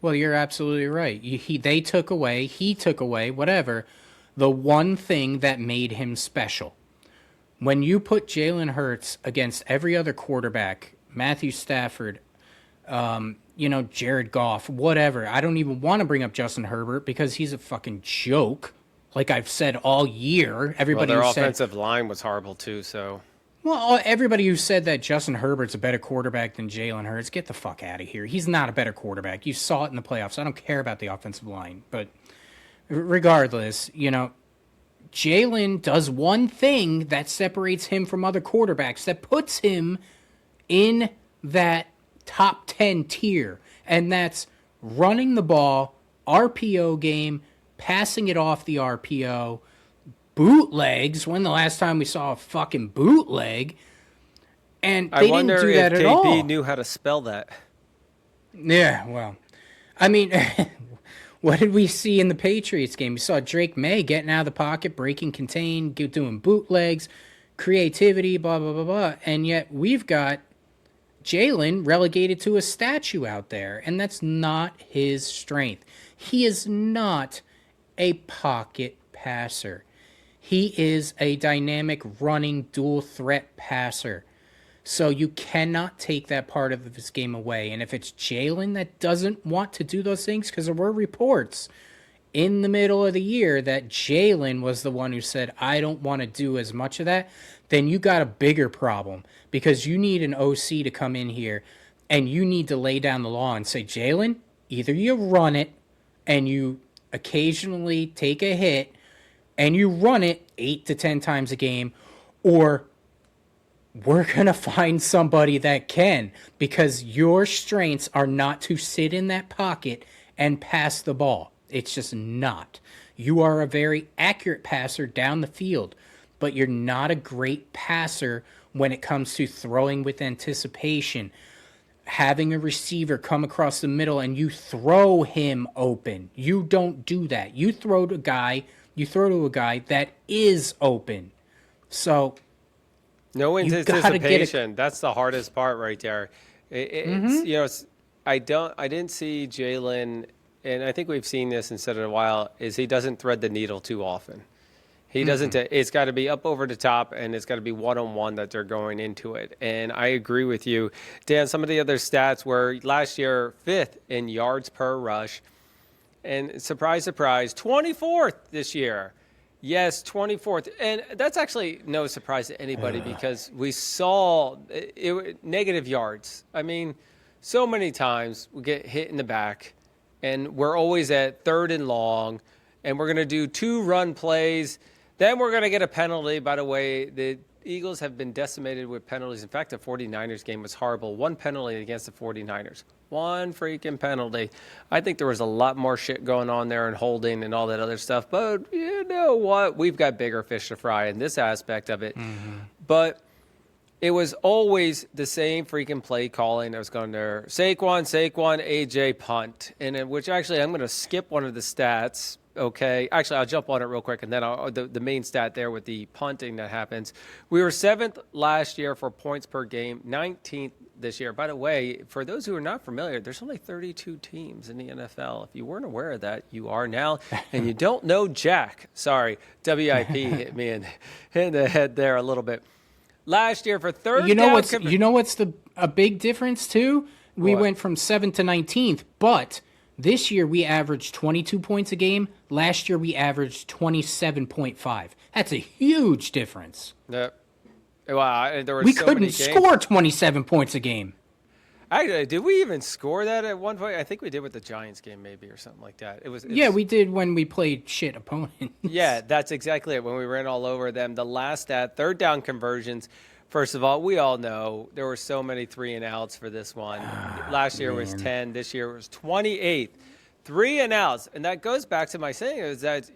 Well, you're absolutely right. He took away, whatever, the one thing that made him special. When you put Jalen Hurts against every other quarterback, Matthew Stafford, Jared Goff, whatever. I don't even want to bring up Justin Herbert because he's a fucking joke. like I've said all year. Everybody Well, their who said, offensive line was horrible too. So well, everybody who said that Justin Herbert's a better quarterback than Jalen Hurts, get the fuck out of here. He's not a better quarterback. You saw it in the playoffs. I don't care about the offensive line, but regardless, Jalen does one thing that separates him from other quarterbacks, that puts him in that top 10 tier, and that's running the ball, RPO game, passing it off the RPO, bootlegs. When the last time we saw a fucking bootleg? And they didn't do that at all. I wonder if KP knew how to spell that. Yeah, well, I mean, what did we see in the Patriots game? We saw Drake May getting out of the pocket, breaking contain, doing bootlegs, creativity, blah, blah, blah, blah. And yet we've got Jalen relegated to a statue out there, and that's not his strength. He is not a pocket passer. He is a dynamic running dual threat passer. So you cannot take that part of his game away. And if it's Jalen that doesn't want to do those things, because there were reports in the middle of the year that Jalen was the one who said, I don't want to do as much of that, then you got a bigger problem, because you need an OC to come in here and you need to lay down the law and say, Jalen, either you run it and you occasionally take a hit and you run it 8 to 10 times a game, or we're going to find somebody that can, because your strengths are not to sit in that pocket and pass the ball. It's just not. You are a very accurate passer down the field, but you're not a great passer when it comes to throwing with anticipation, having a receiver come across the middle and you throw him open. You don't do that. You throw to a guy that is open. So no anticipation. That's the hardest part right there. I didn't see Jalen, and I think we've seen this instead of a while, is he doesn't thread the needle too often. He doesn't. It's got to be up over the top, and it's got to be one-on-one that they're going into it. And I agree with you, Dan. Some of the other stats were last year 5th in yards per rush, and surprise, surprise, 24th this year. Yes, 24th. And that's actually no surprise to anybody, because we saw negative yards. I mean, so many times we get hit in the back, and we're always at 3rd and long, and we're going to do 2 run plays. Then we're going to get a penalty. By the way, the Eagles have been decimated with penalties. In fact, the 49ers game was horrible. 1 penalty against the 49ers. 1 freaking penalty. I think there was a lot more shit going on there and holding and all that other stuff. But you know what? We've got bigger fish to fry in this aspect of it. But it was always the same freaking play calling. I was going there, Saquon, AJ punt. And which actually I'm going to skip one of the stats. Okay, actually, I'll jump on it real quick, and then the main stat there with the punting that happens. We were 7th last year for points per game, 19th this year. By the way, for those who are not familiar, there's only 32 teams in the NFL. If you weren't aware of that, you are now, and you don't know Jack. Sorry, WIP hit me in the head there a little bit. Last year for third down. You know what's a big difference too? We went from 7th to 19th, but this year we averaged 22 points a game. Last year we averaged 27.5. That's a huge difference. Yep. Wow, there were we couldn't score 27 points a game. Did we even score that at one point? I think we did with the Giants game, maybe, or something like that. We did when we played shit opponents. Yeah, that's exactly it. When we ran all over them. The last stat, 3rd down conversions. First of all, we all know there were so many 3 and outs for this one. Last year was 10. This year was 28. 3 and outs. And that goes back to my saying is that,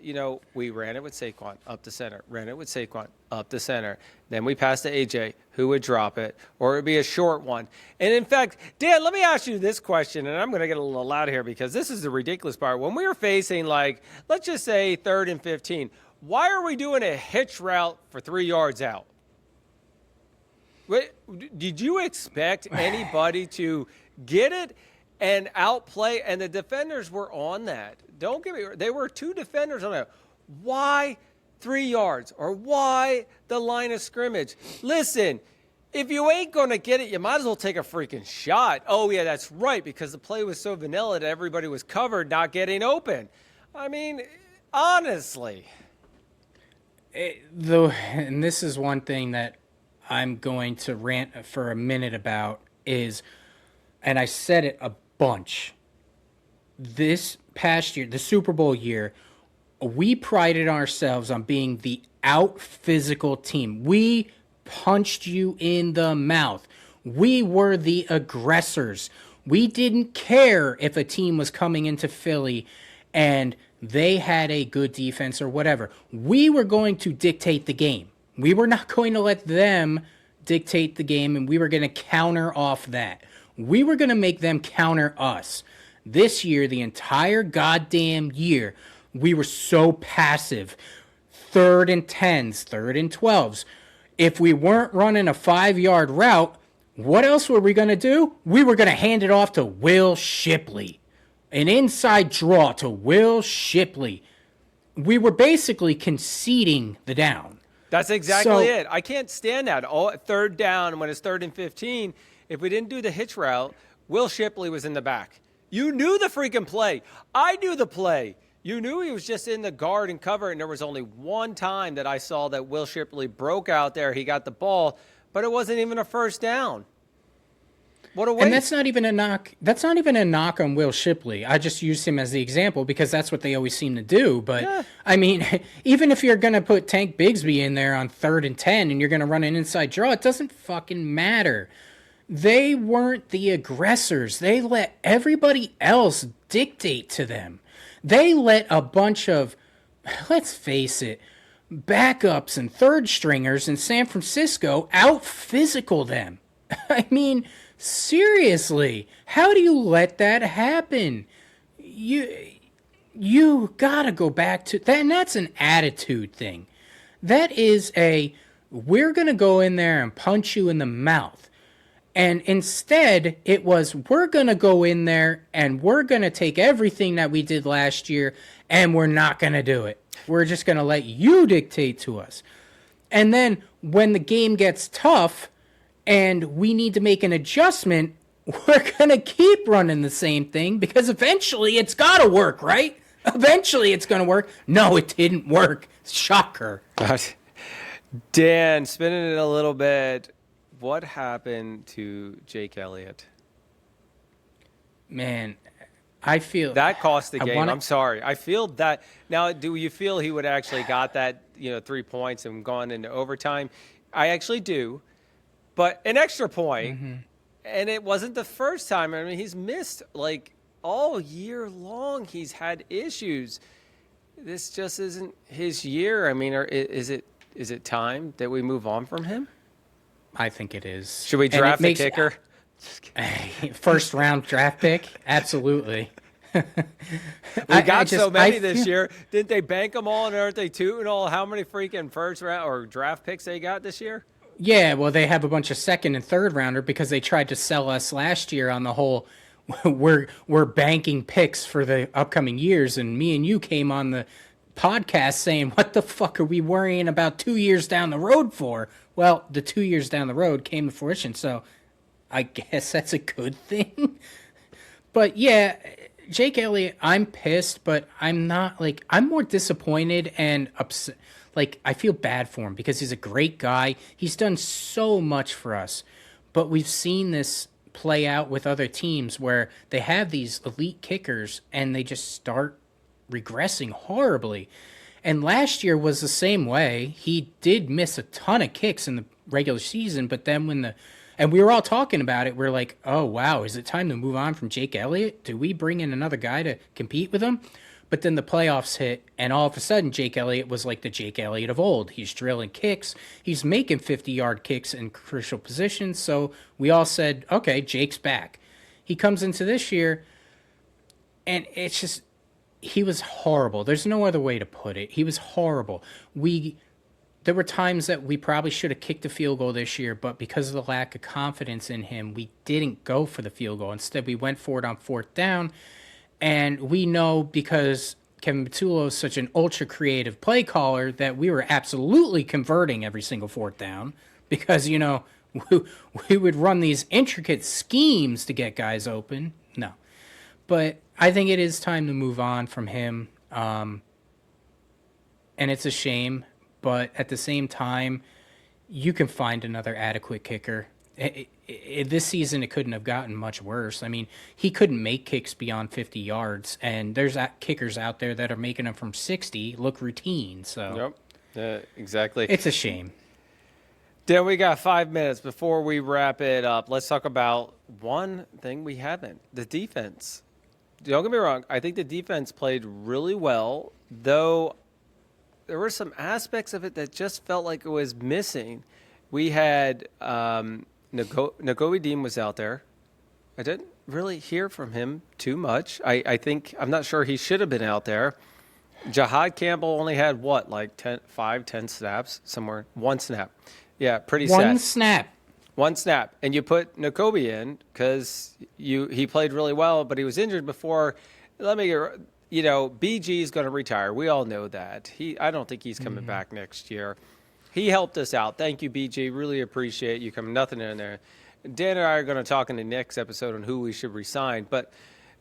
we ran it with Saquon up the center, ran it with Saquon up the center. Then we passed to AJ, who would drop it, or it would be a short one. And in fact, Dan, let me ask you this question, and I'm going to get a little loud here because this is the ridiculous part. When we were facing, let's just say 3rd and 15, why are we doing a hitch route for 3 yards out? Did you expect anybody to get it and outplay? And the defenders were on that. Don't get me wrong. There were 2 defenders on that. Why 3 yards? Or why the line of scrimmage? Listen, if you ain't going to get it, you might as well take a freaking shot. Oh, yeah, that's right, because the play was so vanilla that everybody was covered, not getting open. I mean, honestly. And this is one thing that I'm going to rant for a minute about is, and I said it a bunch, this past year, the Super Bowl year, we prided ourselves on being the out physical team. We punched you in the mouth. We were the aggressors. We didn't care if a team was coming into Philly and they had a good defense or whatever. We were going to dictate the game. We were not going to let them dictate the game, and we were going to counter off that. We were going to make them counter us. This year, the entire goddamn year, we were so passive. 3rd and 10s, 3rd and 12s. If we weren't running a 5-yard route, what else were we going to do? We were going to hand it off to Will Shipley. An inside draw to Will Shipley. We were basically conceding the down. That's exactly it. I can't stand that. 3rd down, when it's 3rd and 15, if we didn't do the hitch route, Will Shipley was in the back. You knew the freaking play. I knew the play. You knew he was just in the guard and cover, and there was only one time that I saw that Will Shipley broke out there. He got the ball, but it wasn't even a 1st down. What a waste. And that's not even a knock. That's not even a knock on Will Shipley. I just used him as the example because that's what they always seem to do. But, yeah. I mean, even if you're going to put Tank Bigsby in there on 3rd and 10 and you're going to run an inside draw, it doesn't fucking matter. They weren't the aggressors. They let everybody else dictate to them. They let a bunch of, let's face it, backups and 3rd stringers in San Francisco out-physical them. I mean, seriously, how do you let that happen? You gotta go back to that, and that's an attitude thing. That is we're gonna go in there and punch you in the mouth. And instead, it was, we're going to go in there and we're going to take everything that we did last year and we're not going to do it. We're just going to let you dictate to us. And then when the game gets tough and we need to make an adjustment, we're going to keep running the same thing because eventually it's got to work, right? Eventually it's going to work. No, it didn't work. Shocker. Dan, spinning it a little bit. What happened to Jake Elliott? Man, I feel that cost the game. I'm sorry. I feel that. Now, do you feel he would actually got that, 3 points and gone into overtime? I actually do. But an extra point, and it wasn't the first time. I mean, he's missed like all year long. He's had issues. This just isn't his year. I mean, is it time that we move on from him? I think it is. Should we draft a kicker? 1st round draft pick? Absolutely. We got so many this year. Didn't they bank them all, and aren't they tooting all how many freaking 1st round or draft picks they got this year? Yeah, well, they have a bunch of 2nd and 3rd rounder because they tried to sell us last year on the whole we're banking picks for the upcoming years, and me and you came on the podcast saying, what the fuck are we worrying about 2 years down the road for? Well, the 2 years down the road came to fruition, so I guess that's a good thing. But yeah, Jake Elliott, I'm pissed, but I'm not I'm more disappointed and upset. I feel bad for him because he's a great guy. He's done so much for us, but we've seen this play out with other teams where they have these elite kickers and they just start regressing horribly. And last year was the same way. He did miss a ton of kicks in the regular season, but then and we were all talking about it, we're like, oh wow, is it time to move on from Jake Elliott? Do we bring in another guy to compete with him? But then the playoffs hit, and all of a sudden Jake Elliott was like the Jake Elliott of old. He's drilling kicks. He's making 50-yard kicks in crucial positions. So we all said, okay, Jake's back. He comes into this year, and it's just, he was horrible. There's no other way to put it. He was horrible. There were times that we probably should have kicked a field goal this year, but because of the lack of confidence in him, we didn't go for the field goal. Instead, we went for it on 4th down, and we know because Kevin Patullo is such an ultra-creative play caller that we were absolutely converting every single 4th down because, we would run these intricate schemes to get guys open. No. But I think it is time to move on from him. And it's a shame, but at the same time, you can find another adequate kicker. This season, it couldn't have gotten much worse. I mean, he couldn't make kicks beyond 50 yards, and there's kickers out there that are making them from 60 look routine. So, exactly. It's a shame. Dan, we got 5 minutes before we wrap it up. Let's talk about one thing we haven't: the defense. Don't get me wrong. I think the defense played really well, though there were some aspects of it that just felt like it was missing. We had Nakobe Dean was out there. I didn't really hear from him too much. I'm not sure he should have been out there. Jahad Campbell only had like 10 snaps somewhere. One snap. Yeah, pretty sad. One snap. And you put Nakobe in because he played really well, but he was injured before. BG is going to retire. We all know that. I don't think he's coming back next year. He helped us out. Thank you, BG. Really appreciate you coming. Nothing in there. Dan and I are going to talk in the next episode on who we should resign. But,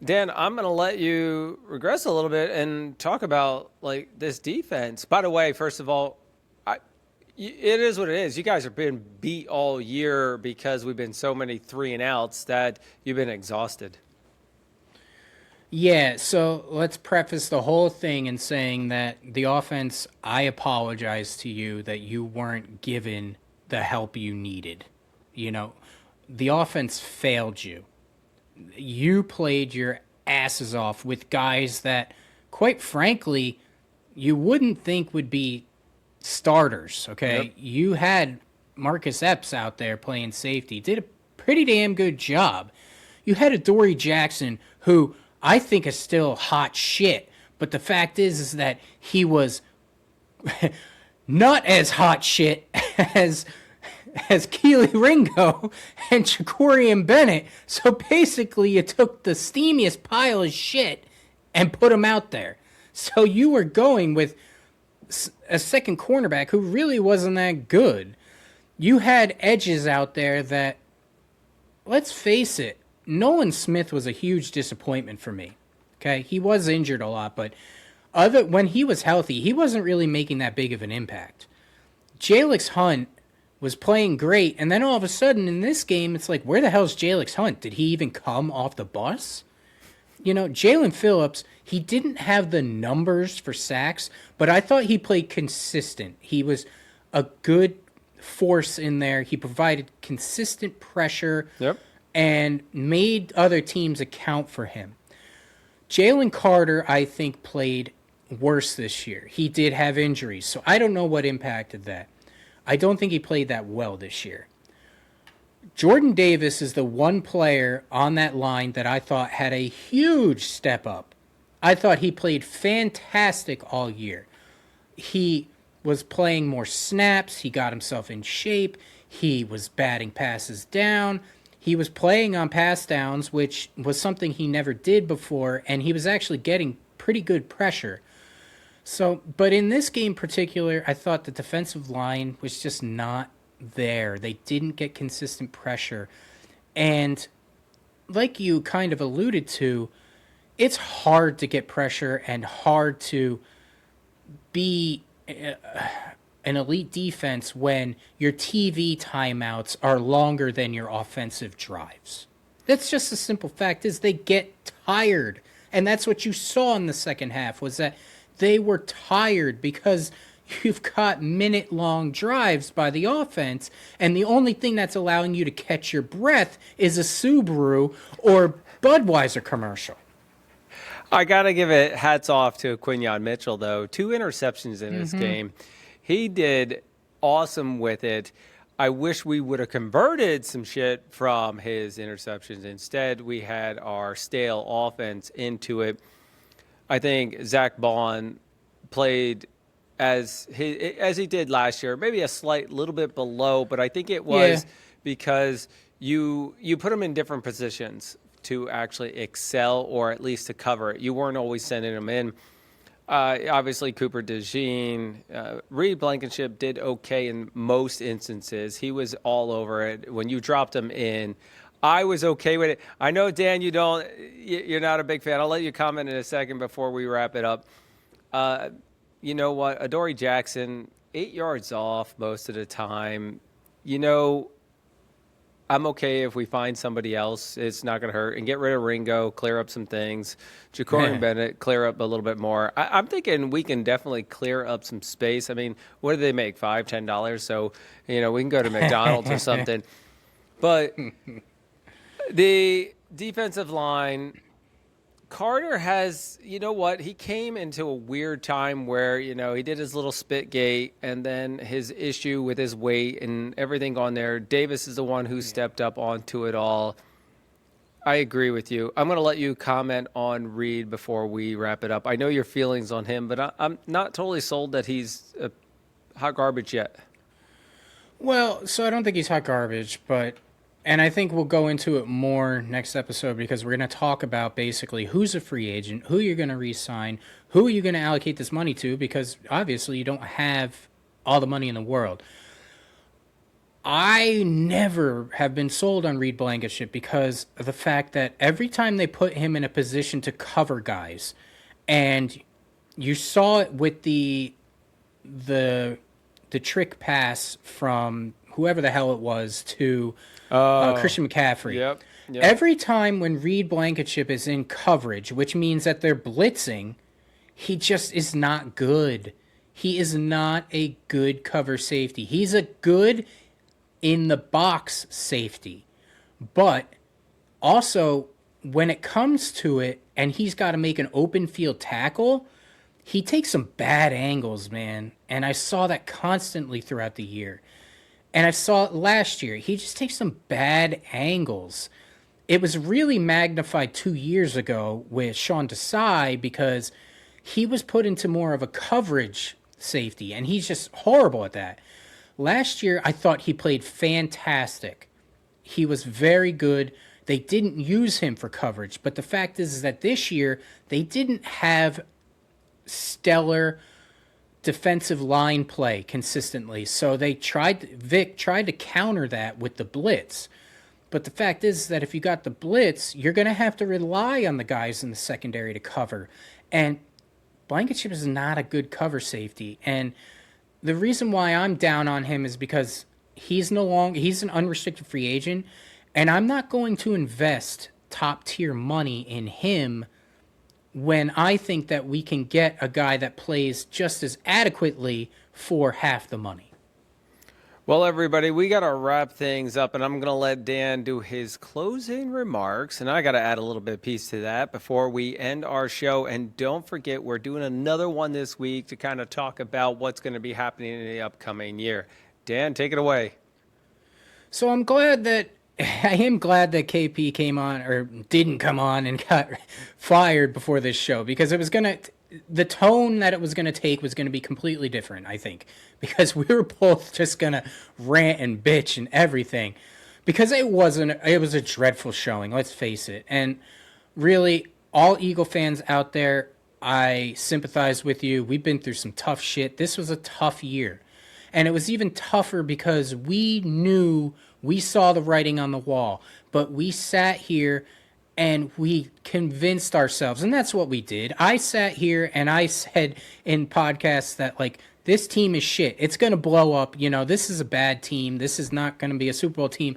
Dan, I'm going to let you regress a little bit and talk about, this defense. By the way, first of all, it is what it is. You guys have been beat all year because we've been so many 3-and-outs that you've been exhausted. Yeah, so let's preface the whole thing in saying that the offense, I apologize to you that you weren't given the help you needed. The offense failed you. You played your asses off with guys that, quite frankly, you wouldn't think would be starters, okay? Yep. You had Marcus Epps out there playing safety. Did a pretty damn good job. You had Adoree Jackson, who I think is still hot shit, but the fact is that he was not as hot shit as Keely Ringo and Jacorian Bennett. So basically you took the steamiest pile of shit and put him out there. So you were going with a second cornerback who really wasn't that good. You had edges out there that, let's face it, Nolan Smith was a huge disappointment for me. Okay, he was injured a lot, but when he was healthy, he wasn't really making that big of an impact. Jalix Hunt was playing great, and then all of a sudden in this game, it's like, where the hell's Jalix Hunt? Did he even come off the bus? Jalen Phillips, he didn't have the numbers for sacks, but I thought he played consistent. He was a good force in there. He provided consistent pressure. Yep. And made other teams account for him. Jalen Carter, I think, played worse this year. He did have injuries, so I don't know what impacted that. I don't think he played that well this year. Jordan Davis is the one player on that line that I thought had a huge step up. I thought he played fantastic all year. He was playing more snaps. He got himself in shape. He was batting passes down. He was playing on pass downs, which was something he never did before, and he was actually getting pretty good pressure. But in this game in particular, I thought the defensive line was just not there. They didn't get consistent pressure. And like you kind of alluded to, it's hard to get pressure and hard to be an elite defense when your TV timeouts are longer than your offensive drives. That's just a simple fact is they get tired. And that's what you saw in the second half was that they were tired because you've got minute-long drives by the offense, and the only thing that's allowing you to catch your breath is a Subaru or Budweiser commercial. I got to give it hats off to Quinyon Mitchell, though. 2 interceptions in this game. He did awesome with it. I wish we would have converted some shit from his interceptions. Instead, we had our stale offense into it. I think Zach Bond played as he did last year, maybe a slight little bit below, but I think it was because you put him in different positions to actually excel or at least to cover it. You weren't always sending him in. Obviously, Cooper DeJean, Reed Blankenship did okay in most instances. He was all over it. When you dropped him in, I was okay with it. I know, Dan, you're not a big fan. I'll let you comment in a second before we wrap it up. You know what? Adoree Jackson, 8 yards off most of the time. You know, I'm okay if we find somebody else. It's not going to hurt. And get rid of Ringo, clear up some things. Ja'Cory Bennett, clear up a little bit more. I'm thinking we can definitely clear up some space. I mean, what do they make? $5, $10? So, you know, we can go to McDonald's or something. But the defensive line, Carter has, you know what, he came into a weird time where, you know, he did his little spit gate and then his issue with his weight and everything on there. Davis is the one who stepped up onto it all. I agree with you. I'm going to let you comment on Reed before we wrap it up. I know your feelings on him, but I'm not totally sold that he's hot garbage yet. Well, so I don't think he's hot garbage, but... And I think we'll go into it more next episode because we're going to talk about basically who's a free agent, who you're going to re-sign, who are you going to allocate this money to, because obviously you don't have all the money in the world. I never have been sold on Reed Blankenship because of the fact that every time they put him in a position to cover guys, and you saw it with the trick pass from whoever the hell it was to Christian McCaffrey. Yep. Every time when Reed Blankenship is in coverage, which means that they're blitzing, he just is not good. He is not a good cover safety. He's a good in the box safety. But also, when it comes to it, and he's got to make an open field tackle, he takes some bad angles, man. And I saw that constantly throughout the year. And I saw it last year. He just takes some bad angles. It was really magnified 2 years ago with Sean Desai because he was put into more of a coverage safety, and he's just horrible at that. Last year, I thought he played fantastic. He was very good. They didn't use him for coverage, but the fact is that this year, they didn't have stellar defensive line play consistently. So Vic tried to counter that with the blitz. But the fact is that if you got the blitz, you're going to have to rely on the guys in the secondary to cover. And Blankenship is not a good cover safety. And the reason why I'm down on him is because he's an unrestricted free agent, and I'm not going to invest top tier money in him when I think that we can get a guy that plays just as adequately for half the money. Well, everybody, we got to wrap things up, and I'm going to let Dan do his closing remarks, and I got to add a little bit of piece to that before we end our show. And don't forget, we're doing another one this week to kind of talk about what's going to be happening in the upcoming year. Dan, take it away. So I am glad that KP came on, or didn't come on, and got fired before this show, because the tone that it was going to take was going to be completely different, I think, because we were both just going to rant and bitch and everything, because it was a dreadful showing, let's face it. And really, all Eagle fans out there, I sympathize with you. We've been through some tough shit. This was a tough year. And it was even tougher because we saw the writing on the wall, but we sat here and we convinced ourselves, and that's what we did. I sat here and I said in podcasts that, like, this team is shit. It's going to blow up. You know, this is a bad team. This is not going to be a Super Bowl team.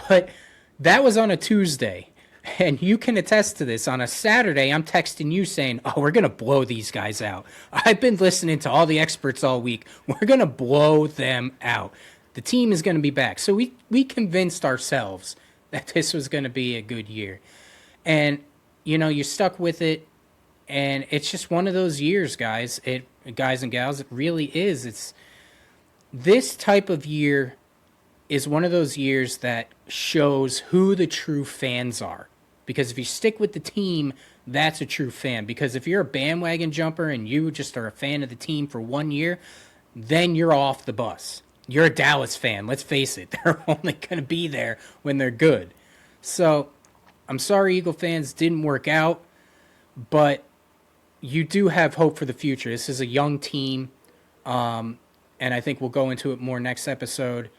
But that was on a Tuesday. And you can attest to this. On a Saturday, I'm texting you saying, oh, we're going to blow these guys out. I've been listening to all the experts all week. We're going to blow them out. The team is going to be back. So we convinced ourselves that this was going to be a good year. And, you know, you're stuck with it. And it's just one of those years, guys. Guys and gals, it really is. It's this type of year is one of those years that shows who the true fans are. Because if you stick with the team, that's a true fan. Because if you're a bandwagon jumper and you just are a fan of the team for 1 year, then you're off the bus. You're a Dallas fan. Let's face it. They're only going to be there when they're good. So I'm sorry Eagle fans didn't work out, but you do have hope for the future. This is a young team, and I think we'll go into it more next episode.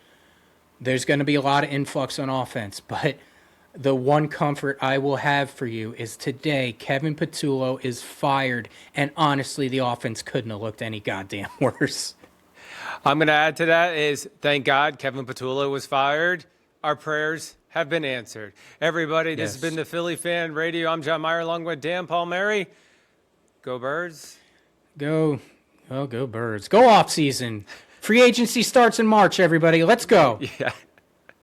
There's going to be a lot of influx on offense, but the one comfort I will have for you is today Kevin Patullo is fired, and honestly, the offense couldn't have looked any goddamn worse. I'm going to add to that is thank God Kevin Patullo was fired. Our prayers have been answered. Everybody, this has been the Philly Fan Radio. I'm John Myer along with Dan Palmieri. Go Birds. Go Birds. Go off season. Free agency starts in March, everybody. Let's go. Yeah.